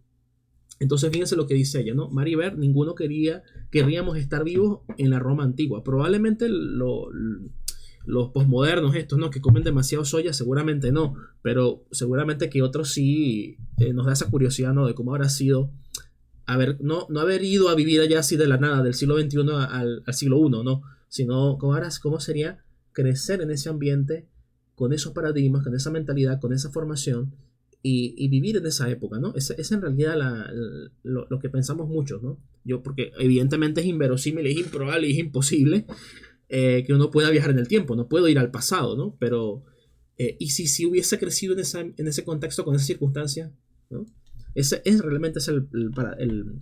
Entonces fíjense lo que dice ella, ¿no? Maribel, ninguno querríamos estar vivos en la Roma antigua. Probablemente los posmodernos estos, ¿no?, que comen demasiado soya, seguramente no, pero seguramente que otros sí nos da esa curiosidad, ¿no?, de cómo habrá sido no haber ido a vivir allá así de la nada, del siglo XXI al siglo I, ¿no?, sino cómo sería crecer en ese ambiente, con esos paradigmas, con esa mentalidad, con esa formación, y vivir en esa época, ¿no? Es en realidad lo que pensamos muchos, ¿no? Porque evidentemente es inverosímil, es improbable, es imposible que uno pueda viajar en el tiempo, no puedo ir al pasado, ¿no? Pero, ¿y si hubiese crecido en ese contexto, con esa circunstancia, ¿no? Ese es realmente el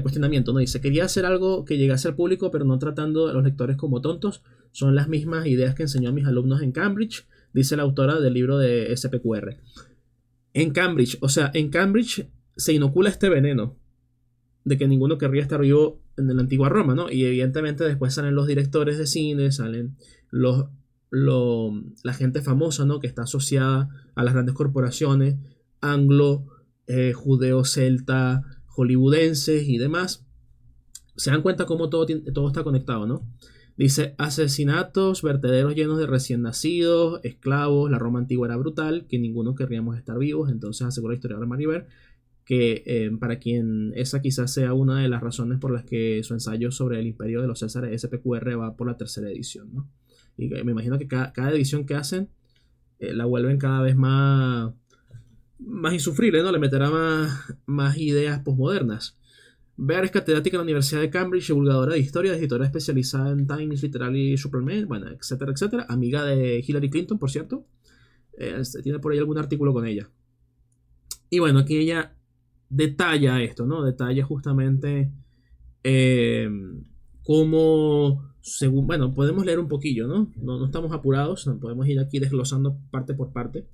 cuestionamiento, ¿no? Dice, quería hacer algo que llegase al público, pero no tratando a los lectores como tontos. Son las mismas ideas que enseñó a mis alumnos en Cambridge, dice la autora del libro de SPQR. En Cambridge se inocula este veneno de que ninguno querría estar vivo en la antigua Roma, ¿no? Y evidentemente después salen los directores de cine, salen la gente famosa, ¿no?, que está asociada a las grandes corporaciones anglo, judeo-celta, hollywoodenses y demás. Se dan cuenta cómo todo está conectado, ¿no? Dice, asesinatos, vertederos llenos de recién nacidos, esclavos, la Roma antigua era brutal, que ninguno querríamos estar vivos. Entonces asegura el historiador Maribel que para quien esa quizás sea una de las razones por las que su ensayo sobre el imperio de los Césares SPQR va por la 3ª edición, ¿no? Y me imagino que cada edición que hacen la vuelven cada vez más insufrible, ¿no? Le meterá más ideas posmodernas. Bear es catedrática en la Universidad de Cambridge, divulgadora de historia, editora especializada en Times Literary Supplement, bueno, etcétera, etcétera. Amiga de Hillary Clinton, por cierto. Tiene por ahí algún artículo con ella. Y bueno, aquí ella detalla esto, ¿no? Detalla justamente cómo, según, bueno, podemos leer un poquillo, ¿no? No estamos apurados, podemos ir aquí desglosando parte por parte.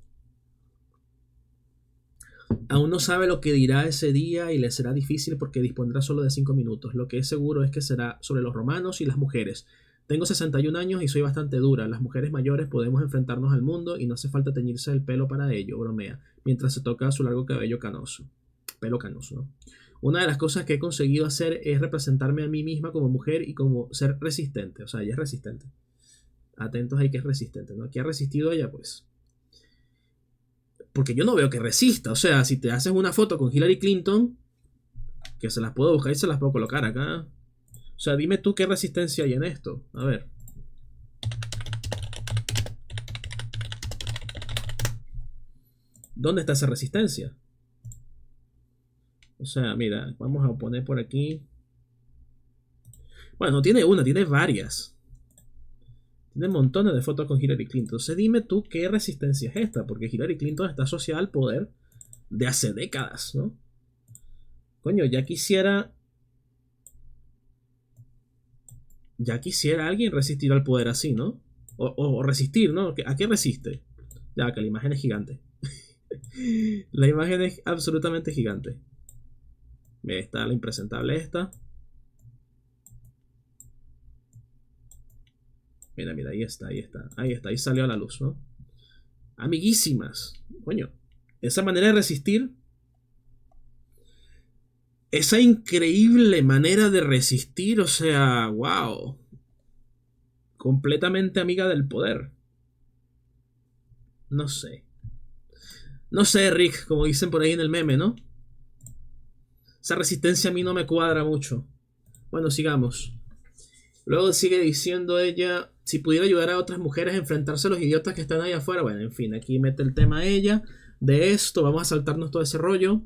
Aún no sabe lo que dirá ese día y le será difícil porque dispondrá solo de 5 minutos. Lo que es seguro es que será sobre los romanos y las mujeres. Tengo 61 años y soy bastante dura. Las mujeres mayores podemos enfrentarnos al mundo y no hace falta teñirse el pelo para ello, bromea, mientras se toca su largo cabello canoso. Pelo canoso, ¿no? Una de las cosas que he conseguido hacer es representarme a mí misma como mujer y como ser resistente. O sea, ella es resistente. Atentos ahí que es resistente, ¿no? ¿Qué ha resistido ella? Pues porque yo no veo que resista. O sea, si te haces una foto con Hillary Clinton, que se las puedo buscar y se las puedo colocar acá. O sea, dime tú qué resistencia hay en esto. A ver. ¿Dónde está esa resistencia? O sea, mira, vamos a poner por aquí. Bueno, no tiene una, tiene varias. Tiene montones de fotos con Hillary Clinton. Entonces dime tú qué resistencia es esta, porque Hillary Clinton está asociada al poder de hace décadas, ¿no? Coño, ya quisiera alguien resistir al poder así, ¿no? O resistir, ¿no? ¿A qué resiste? Ya, que la imagen es gigante. La imagen es absolutamente gigante. Está la impresentable esta. Mira, ahí está. Ahí salió a la luz, ¿no? Amiguísimas. Coño, esa manera de resistir. Esa increíble manera de resistir, o sea, wow. Completamente amiga del poder. No sé, Rick, como dicen por ahí en el meme, ¿no? Esa resistencia a mí no me cuadra mucho. Bueno, sigamos. Luego sigue diciendo ella, si pudiera ayudar a otras mujeres a enfrentarse a los idiotas que están ahí afuera. Bueno, en fin, aquí mete el tema ella de esto. Vamos a saltarnos todo ese rollo.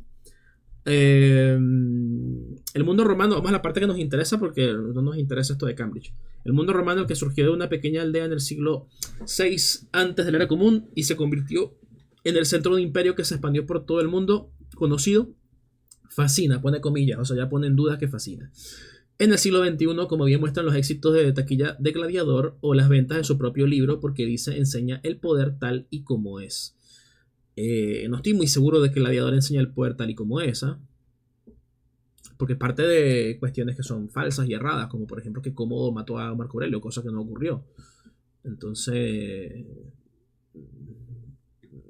El mundo romano, vamos a la parte que nos interesa porque no nos interesa esto de Cambridge. El mundo romano, que surgió de una pequeña aldea en el siglo VI antes de la era común y se convirtió en el centro de un imperio que se expandió por todo el mundo, conocido, fascina, pone comillas, o sea, ya pone en duda que fascina. En el siglo XXI, como bien muestran los éxitos de taquilla de Gladiador o las ventas de su propio libro, porque dice, enseña el poder tal y como es. No estoy muy seguro de que Gladiador enseña el poder tal y como es, ¿eh? Porque parte de cuestiones que son falsas y erradas, como por ejemplo que Cómodo mató a Marco Aurelio, cosa que no ocurrió. Entonces,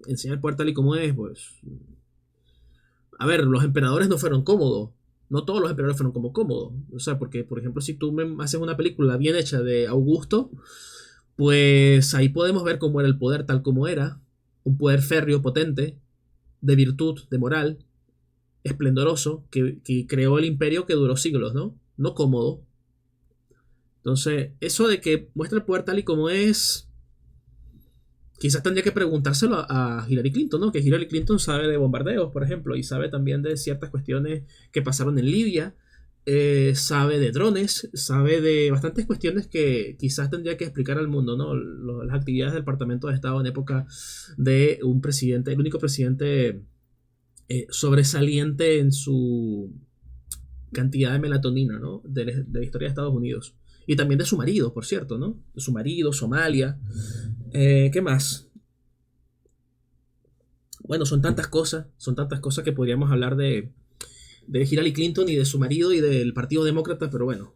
enseña el poder tal y como es, pues... A ver, los emperadores no fueron Cómodos. No todos los emperadores fueron como Cómodo. O sea, porque, por ejemplo, si tú me haces una película bien hecha de Augusto, pues ahí podemos ver cómo era el poder tal como era. Un poder férreo, potente, de virtud, de moral, esplendoroso, que creó el imperio que duró siglos, ¿no? No Cómodo. Entonces, eso de que muestra el poder tal y como es... Quizás tendría que preguntárselo a Hillary Clinton, ¿no? Que Hillary Clinton sabe de bombardeos, por ejemplo, y sabe también de ciertas cuestiones que pasaron en Libia, sabe de drones, sabe de bastantes cuestiones que quizás tendría que explicar al mundo, ¿no? Las actividades del Departamento de Estado en época de un presidente, el único presidente sobresaliente en su cantidad de melatonina, ¿no? De la historia de Estados Unidos. Y también de su marido, por cierto, ¿no? De su marido, Somalia. ¿Qué más? Bueno, son tantas cosas que podríamos hablar de Hillary Clinton y de su marido y del Partido Demócrata, pero bueno,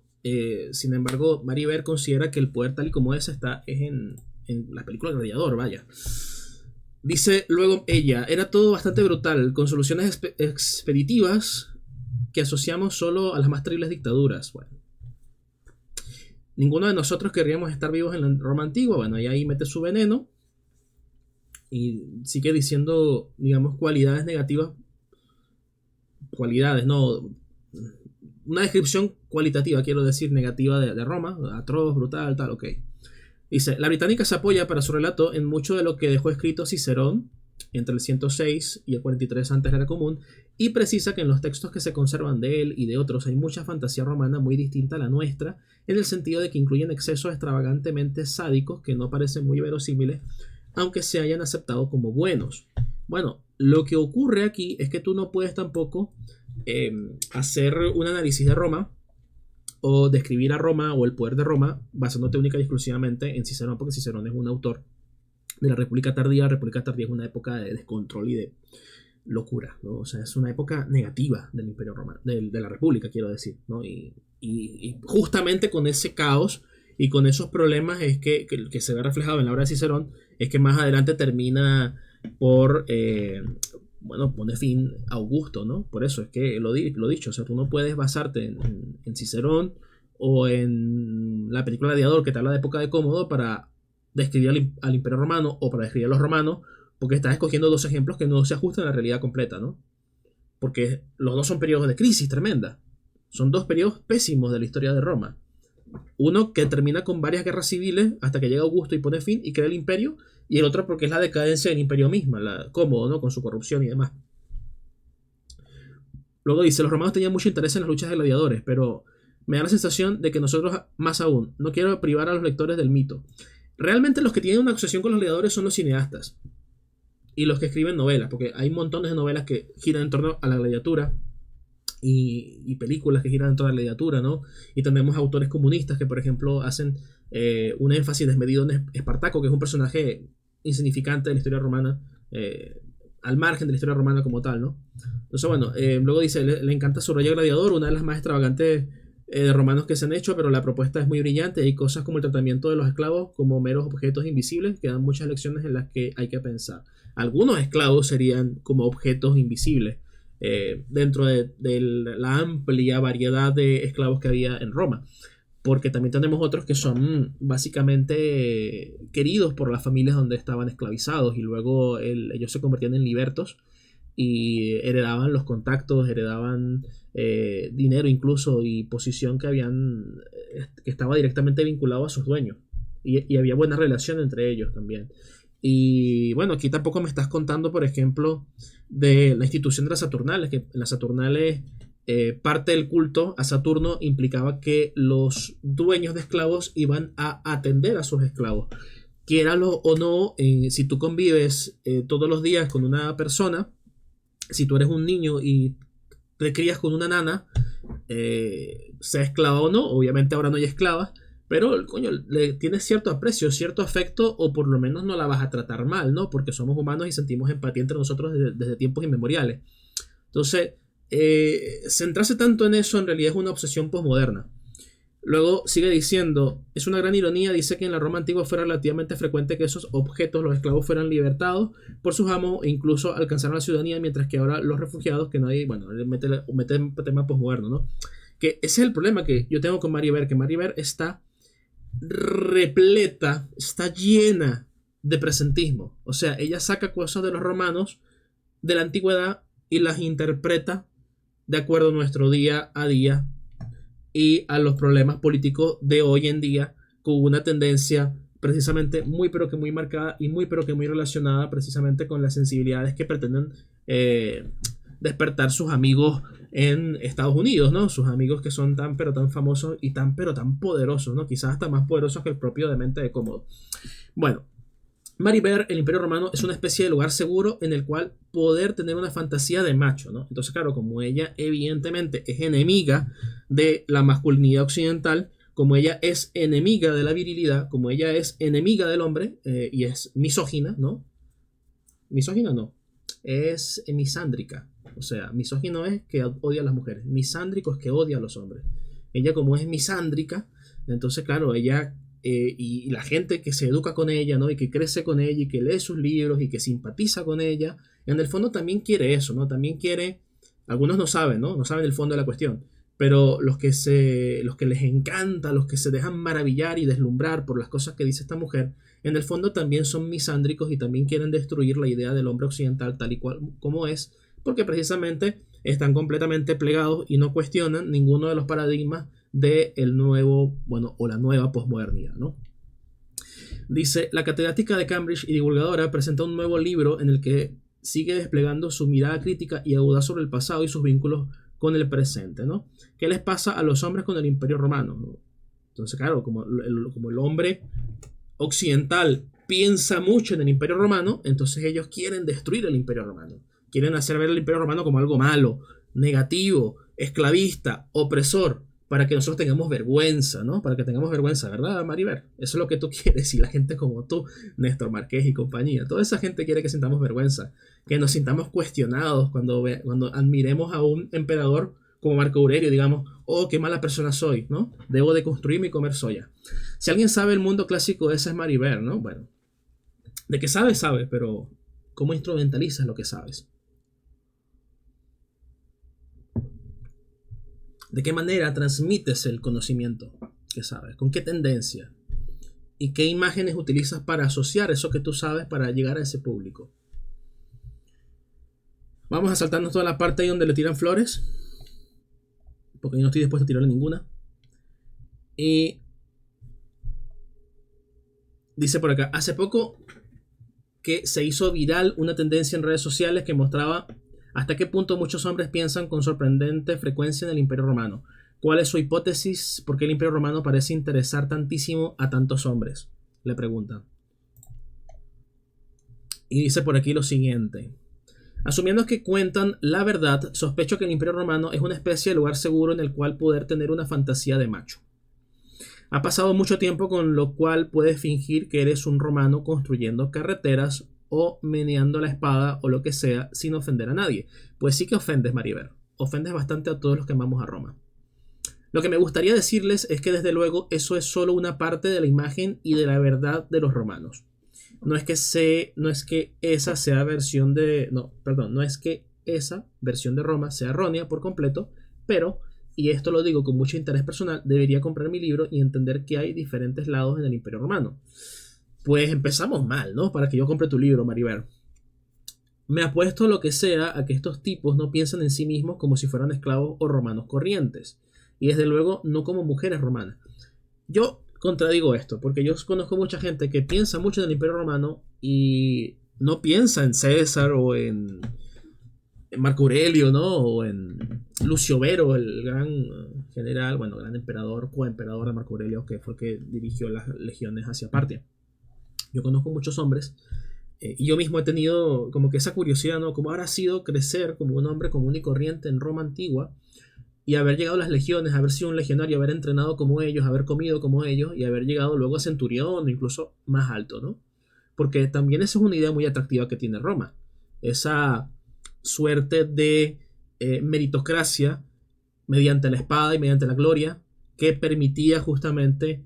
sin embargo, Mary Beer considera que el poder tal y como es en la película Gladiador, vaya. Dice luego ella, era todo bastante brutal, con soluciones expeditivas que asociamos solo a las más terribles dictaduras. Bueno, ninguno de nosotros querríamos estar vivos en la Roma antigua. Bueno, y ahí mete su veneno y sigue diciendo, digamos, cualidades negativas. Cualidades, no. Una descripción cualitativa, quiero decir, negativa de Roma. Atroz, brutal, tal, ok. Dice, la británica se apoya para su relato en mucho de lo que dejó escrito Cicerón entre el 106 y el 43 antes de la Era Común, y precisa que en los textos que se conservan de él y de otros hay mucha fantasía romana muy distinta a la nuestra, en el sentido de que incluyen excesos extravagantemente sádicos que no parecen muy verosímiles, aunque se hayan aceptado como buenos. Bueno, lo que ocurre aquí es que tú no puedes tampoco hacer un análisis de Roma o describir a Roma o el poder de Roma basándote única y exclusivamente en Cicerón, porque Cicerón es un autor de la República Tardía. La República Tardía es una época de descontrol y de locura, ¿no? O sea, es una época negativa del Imperio Romano, de la República, quiero decir, ¿no? Y justamente con ese caos y con esos problemas es que se ve reflejado en la obra de Cicerón, es que más adelante termina por, bueno, pone fin a Augusto, ¿no? Por eso es que lo dicho, o sea, tú no puedes basarte en Cicerón o en la película Gladiador que te habla de época de Cómodo para describir al Imperio Romano o para describir a los romanos, porque estás escogiendo dos ejemplos que no se ajustan a la realidad completa, ¿no? Porque los dos son periodos de crisis tremenda. Son dos periodos pésimos de la historia de Roma. Uno que termina con varias guerras civiles hasta que llega Augusto y pone fin y crea el imperio, y el otro porque es la decadencia del imperio misma, Cómodo, ¿no? Con su corrupción y demás. Luego dice, los romanos tenían mucho interés en las luchas de gladiadores, pero me da la sensación de que nosotros más aún. No quiero privar a los lectores del mito. Realmente los que tienen una obsesión con los gladiadores son los cineastas y los que escriben novelas, porque hay montones de novelas que giran en torno a la gladiatura y películas que giran en torno a la gladiatura, ¿no? Y tenemos autores comunistas que, por ejemplo, hacen un énfasis desmedido en Espartaco, que es un personaje insignificante de la historia romana, al margen de la historia romana como tal, ¿no? Entonces, bueno, luego dice, le encanta subrayar Gladiador, una de las más extravagantes de romanos que se han hecho, pero la propuesta es muy brillante. Hay cosas como el tratamiento de los esclavos como meros objetos invisibles que dan muchas lecciones en las que hay que pensar. Algunos esclavos serían como objetos invisibles dentro de la amplia variedad de esclavos que había en Roma, porque también tenemos otros que son básicamente queridos por las familias donde estaban esclavizados y luego ellos se convertían en libertos y heredaban los contactos, heredaban dinero incluso y posición que estaba directamente vinculado a sus dueños, y había buena relación entre ellos también. Y bueno, aquí tampoco me estás contando, por ejemplo, de la institución de las Saturnales, que en las Saturnales parte del culto a Saturno implicaba que los dueños de esclavos iban a atender a sus esclavos. Quiéralo o no, si tú convives todos los días con una persona, si tú eres un niño y te crías con una nana, sea esclava o no, obviamente ahora no hay esclavas, pero coño, le tienes cierto aprecio, cierto afecto, o por lo menos no la vas a tratar mal, ¿no? Porque somos humanos y sentimos empatía entre nosotros desde tiempos inmemoriales. Entonces, centrarse tanto en eso en realidad es una obsesión posmoderna. Luego sigue diciendo, es una gran ironía, dice que en la Roma antigua fue relativamente frecuente que esos objetos, los esclavos, fueran libertados por sus amos e incluso alcanzaron la ciudadanía, mientras que ahora los refugiados, que nadie, bueno, mete un tema posmoderno, ¿no? Que ese es el problema que yo tengo con Mary Bear, que Mary Bear está repleta, está llena de presentismo. O sea, ella saca cosas de los romanos de la antigüedad y las interpreta de acuerdo a nuestro día a día y a los problemas políticos de hoy en día, con una tendencia precisamente muy pero que muy marcada y muy pero que muy relacionada precisamente con las sensibilidades que pretenden despertar sus amigos en Estados Unidos, ¿no? Sus amigos que son tan pero tan famosos y tan pero tan poderosos, ¿no? Quizás hasta más poderosos que el propio Demente de Cómodo. Bueno, Mary Bear, el Imperio Romano, es una especie de lugar seguro en el cual poder tener una fantasía de macho, ¿no? Entonces, claro, como ella evidentemente es enemiga de la masculinidad occidental, como ella es enemiga de la virilidad, como ella es enemiga del hombre y es misógina, ¿no? Misógina no, es misándrica. O sea, misógino es que odia a las mujeres, misándrico es que odia a los hombres. Ella, como es misándrica, entonces, claro, ella... y la gente que se educa con ella, ¿no? Y que crece con ella y que lee sus libros y que simpatiza con ella, en el fondo también quiere eso, ¿no? También quiere, algunos no saben, ¿no? No saben el fondo de la cuestión, pero los que les encanta, los que se dejan maravillar y deslumbrar por las cosas que dice esta mujer, en el fondo también son misándricos y también quieren destruir la idea del hombre occidental tal y cual como es, porque precisamente están completamente plegados y no cuestionan ninguno de los paradigmas del nuevo, bueno, o la nueva posmodernidad, ¿no? Dice, la catedrática de Cambridge y divulgadora presenta un nuevo libro en el que sigue desplegando su mirada crítica y aguda sobre el pasado y sus vínculos con el presente, ¿no? ¿Qué les pasa a los hombres con el Imperio Romano, ¿no? Entonces, claro, como el hombre occidental piensa mucho en el Imperio Romano, entonces ellos quieren destruir el Imperio Romano. Quieren hacer ver el Imperio Romano como algo malo, negativo, esclavista, opresor, para que nosotros tengamos vergüenza, ¿no? Para que tengamos vergüenza, ¿verdad, Maribel? Eso es lo que tú quieres, y la gente como tú, Néstor Marqués y compañía. Toda esa gente quiere que sintamos vergüenza, que nos sintamos cuestionados cuando admiremos a un emperador como Marco Aurelio, digamos, oh, qué mala persona soy, ¿no? Debo de construirme y comer soya. Si alguien sabe el mundo clásico, ese es Maribel, ¿no? Bueno, de que sabe, pero ¿cómo instrumentalizas lo que sabes? ¿De qué manera transmites el conocimiento que sabes? ¿Con qué tendencia? ¿Y qué imágenes utilizas para asociar eso que tú sabes para llegar a ese público? Vamos a saltarnos toda la parte ahí donde le tiran flores, porque yo no estoy dispuesto a tirarle ninguna. Y dice por acá, hace poco que se hizo viral una tendencia en redes sociales que mostraba hasta qué punto muchos hombres piensan con sorprendente frecuencia en el Imperio Romano. ¿Cuál es su hipótesis? ¿Por qué el Imperio Romano parece interesar tantísimo a tantos hombres? Le pregunta. Y dice por aquí lo siguiente. Asumiendo que cuentan la verdad, sospecho que el Imperio Romano es una especie de lugar seguro en el cual poder tener una fantasía de macho. Ha pasado mucho tiempo con lo cual puedes fingir que eres un romano construyendo carreteras o meneando la espada o lo que sea sin ofender a nadie. Pues sí que ofendes, Maribel. Ofendes bastante a todos los que amamos a Roma. Lo que me gustaría decirles es que desde luego eso es solo una parte de la imagen y de la verdad de los romanos. No es que esa versión de Roma sea errónea por completo, pero, y esto lo digo con mucho interés personal, debería comprar mi libro y entender que hay diferentes lados en el Imperio Romano. Pues empezamos mal, ¿no? Para que yo compre tu libro, Maribel. Me apuesto lo que sea a que estos tipos no piensan en sí mismos como si fueran esclavos o romanos corrientes. Y desde luego no como mujeres romanas. Yo contradigo esto, porque yo conozco mucha gente que piensa mucho en el Imperio Romano y no piensa en César o en Marco Aurelio, ¿no? O en Lucio Vero, el gran general, bueno, gran emperador, coemperador de Marco Aurelio, que fue el que dirigió las legiones hacia Partia. Yo conozco muchos hombres Y yo mismo he tenido como que esa curiosidad, ¿no? ¿Cómo habrá sido crecer como un hombre común y corriente en Roma antigua y haber llegado a las legiones, haber sido un legionario, haber entrenado como ellos, haber comido como ellos y haber llegado luego a centurión o incluso más alto, ¿no? Porque también esa es una idea muy atractiva que tiene Roma. Esa suerte de meritocracia mediante la espada y mediante la gloria que permitía justamente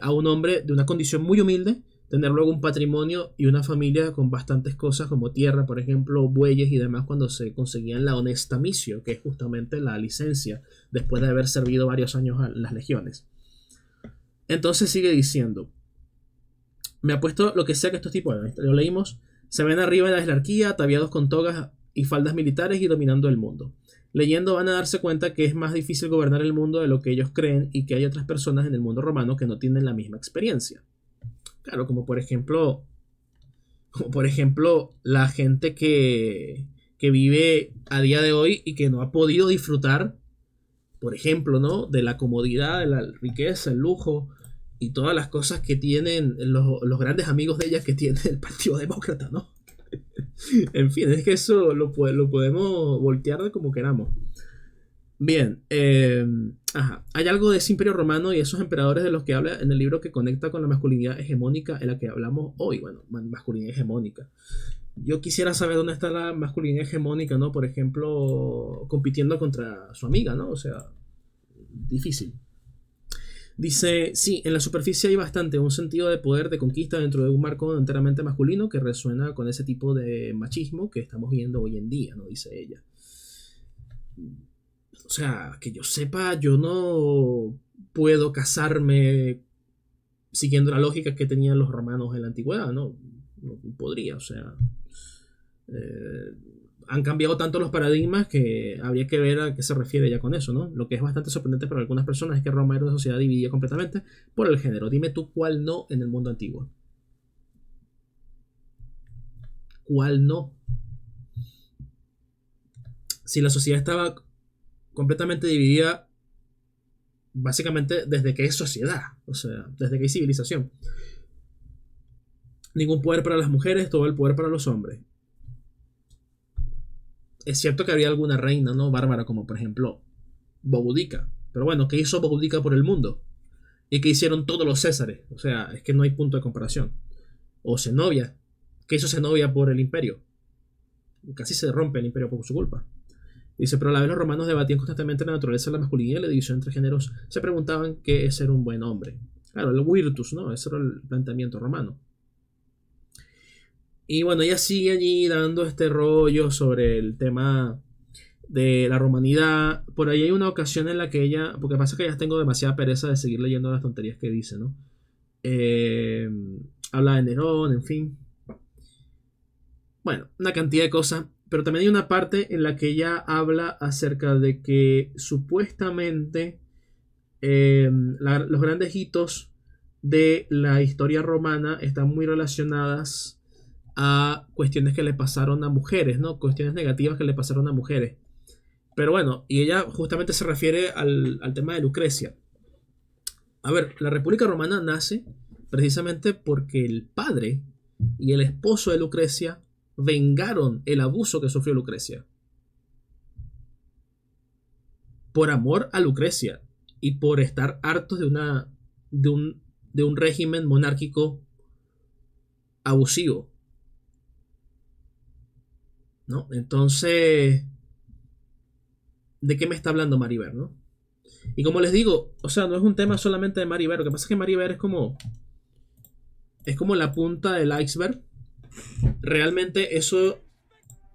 a un hombre de una condición muy humilde tener luego un patrimonio y una familia con bastantes cosas como tierra, por ejemplo, bueyes y demás cuando se conseguían la honesta missio, que es justamente la licencia después de haber servido varios años a las legiones. Entonces sigue diciendo, me ha puesto lo que sea que estos tipos, lo leímos, se ven arriba de la jerarquía, ataviados con togas y faldas militares y dominando el mundo. Leyendo van a darse cuenta que es más difícil gobernar el mundo de lo que ellos creen y que hay otras personas en el mundo romano que no tienen la misma experiencia. Claro, como por ejemplo la gente que vive a día de hoy y que no ha podido disfrutar, por ejemplo, ¿no? De la comodidad, de la riqueza, el lujo y todas las cosas que tienen los grandes amigos de ellas que tiene el Partido Demócrata, ¿no? En fin, es que eso lo podemos voltear de como queramos. Bien, hay algo de ese imperio romano y esos emperadores de los que habla en el libro que conecta con la masculinidad hegemónica en la que hablamos hoy. Bueno, masculinidad hegemónica. Yo quisiera saber dónde está la masculinidad hegemónica, ¿no? Por ejemplo, compitiendo contra su amiga, ¿no? O sea, difícil. Dice, sí, en la superficie hay bastante un sentido de poder, de conquista dentro de un marco enteramente masculino que resuena con ese tipo de machismo que estamos viendo hoy en día, ¿no? Dice ella. O sea, que yo sepa, yo no puedo casarme siguiendo la lógica que tenían los romanos en la antigüedad, ¿no? No podría, o sea... han cambiado tanto los paradigmas que habría que ver a qué se refiere ya con eso, ¿no? Lo que es bastante sorprendente para algunas personas es que Roma era una sociedad dividida completamente por el género. Dime tú cuál no en el mundo antiguo. ¿Cuál no? Si la sociedad estaba completamente dividida básicamente desde que es sociedad, o sea, desde que hay civilización. Ningún poder para las mujeres, todo el poder para los hombres. Es cierto que había alguna reina, ¿no? Bárbara, como por ejemplo Boudica. Pero bueno, ¿qué hizo Boudica por el mundo? ¿Y qué hicieron todos los césares? O sea, es que no hay punto de comparación. O Zenobia. ¿Qué hizo Zenobia por el imperio? Casi se rompe el imperio por su culpa. Dice, pero a la vez los romanos debatían constantemente la naturaleza de la masculinidad y la división entre géneros. Se preguntaban qué es ser un buen hombre. Claro, el virtus, ¿no? Ese era el planteamiento romano. Y bueno, ella sigue allí dando este rollo sobre el tema de la romanidad. Por ahí hay una ocasión en la que ella... Porque pasa que ya tengo demasiada pereza de seguir leyendo las tonterías que dice, ¿no? Habla de Nerón, en fin. Bueno, una cantidad de cosas. Pero también hay una parte en la que ella habla acerca de que supuestamente los grandes hitos de la historia romana están muy relacionadas a cuestiones que le pasaron a mujeres, ¿no? Cuestiones negativas que le pasaron a mujeres. Pero bueno, y ella justamente se refiere al tema de Lucrecia. A ver, la República Romana nace precisamente porque el padre y el esposo de Lucrecia vengaron el abuso que sufrió Lucrecia. Por amor a Lucrecia y por estar hartos de un régimen monárquico abusivo, ¿no? Entonces, ¿de qué me está hablando Mariver, no? Y como les digo, o sea, no es un tema solamente de Mariver. Lo que pasa es que Mariver es como la punta del iceberg. Realmente eso,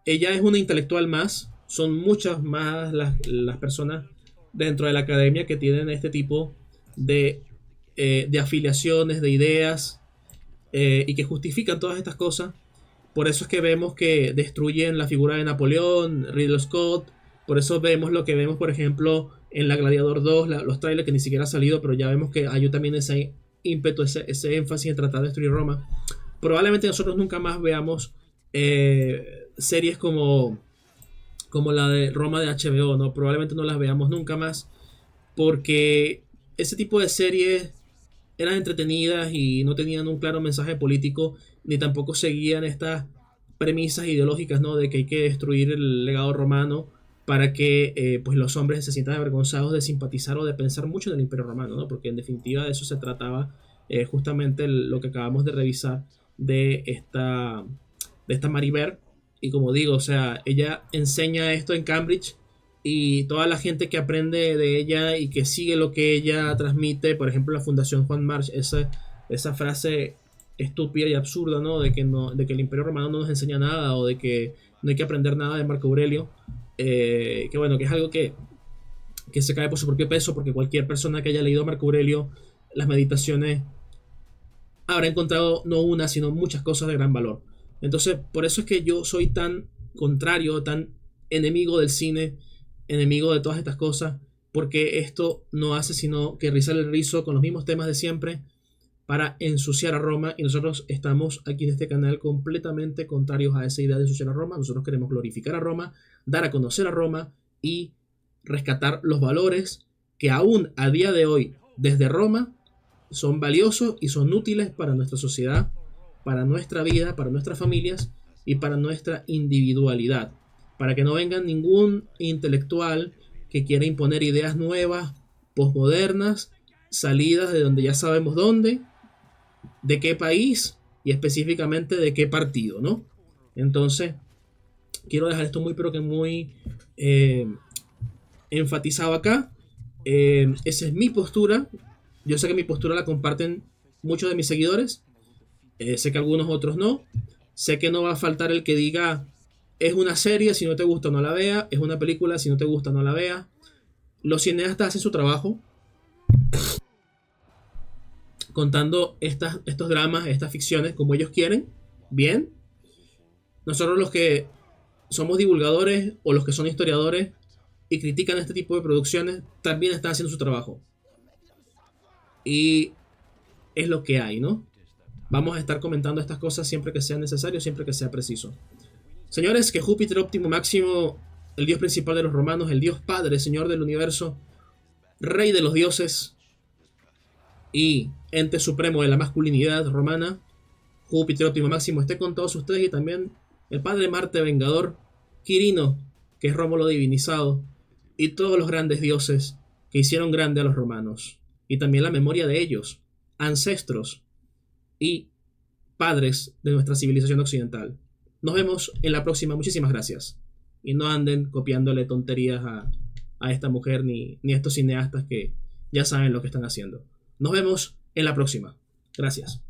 ella es una intelectual más. Son muchas más las personas dentro de la academia que tienen este tipo de afiliaciones, de ideas, y que justifican todas estas cosas. Por eso es que vemos que destruyen la figura de Napoleón, Ridley Scott. Por eso vemos lo que vemos, por ejemplo, en La Gladiador 2, los trailers que ni siquiera ha salido, pero ya vemos que hay también ese ímpetu, ese énfasis en tratar de destruir Roma. Probablemente nosotros nunca más veamos series como la de Roma de HBO, ¿no? Probablemente no las veamos nunca más, porque ese tipo de series eran entretenidas y no tenían un claro mensaje político ni tampoco seguían estas premisas ideológicas, ¿no? De que hay que destruir el legado romano para que pues los hombres se sientan avergonzados de simpatizar o de pensar mucho en el Imperio Romano, ¿no? Porque en definitiva de eso se trataba justamente lo que acabamos de revisar de esta Mary Beard. Y como digo, o sea, ella enseña esto en Cambridge y toda la gente que aprende de ella y que sigue lo que ella transmite, por ejemplo la Fundación Juan March, esa frase estúpida y absurda, ¿no? De que el Imperio Romano no nos enseña nada, o de que no hay que aprender nada de Marco Aurelio, que bueno, que es algo que se cae por su propio peso, porque cualquier persona que haya leído a Marco Aurelio, las meditaciones, habrá encontrado no una, sino muchas cosas de gran valor. Entonces, por eso es que yo soy tan contrario, tan enemigo del cine, enemigo de todas estas cosas, porque esto no hace sino que rizar el rizo con los mismos temas de siempre para ensuciar a Roma, y nosotros estamos aquí en este canal completamente contrarios a esa idea de ensuciar a Roma. Nosotros queremos glorificar a Roma, dar a conocer a Roma y rescatar los valores que aún a día de hoy desde Roma son valiosos y son útiles para nuestra sociedad, para nuestra vida, para nuestras familias y para nuestra individualidad, para que no venga ningún intelectual que quiera imponer ideas nuevas, posmodernas, salidas de donde ya sabemos dónde, de qué país y específicamente de qué partido, ¿no? Entonces, quiero dejar esto muy enfatizado acá. Esa es mi postura. Yo sé que mi postura la comparten muchos de mis seguidores. Sé que algunos otros no. Sé que no va a faltar el que diga: es una serie, si no te gusta no la veas. Es una película, si no te gusta no la veas. Los cineastas hacen su trabajo contando estos dramas, estas ficciones como ellos quieren. Bien. Nosotros los que somos divulgadores o los que son historiadores y critican este tipo de producciones también están haciendo su trabajo. Y es lo que hay, ¿no? Vamos a estar comentando estas cosas siempre que sea necesario, siempre que sea preciso. Señores, que Júpiter Óptimo Máximo, el dios principal de los romanos, el dios padre, señor del universo, rey de los dioses y ente supremo de la masculinidad romana, Júpiter Óptimo Máximo, esté con todos ustedes, y también el padre Marte Vengador, Quirino, que es Rómulo divinizado, y todos los grandes dioses que hicieron grande a los romanos, y también la memoria de ellos, ancestros y padres de nuestra civilización occidental. Nos vemos en la próxima. Muchísimas gracias. Y no anden copiándole tonterías a esta mujer ni a estos cineastas que ya saben lo que están haciendo. Nos vemos en la próxima. Gracias.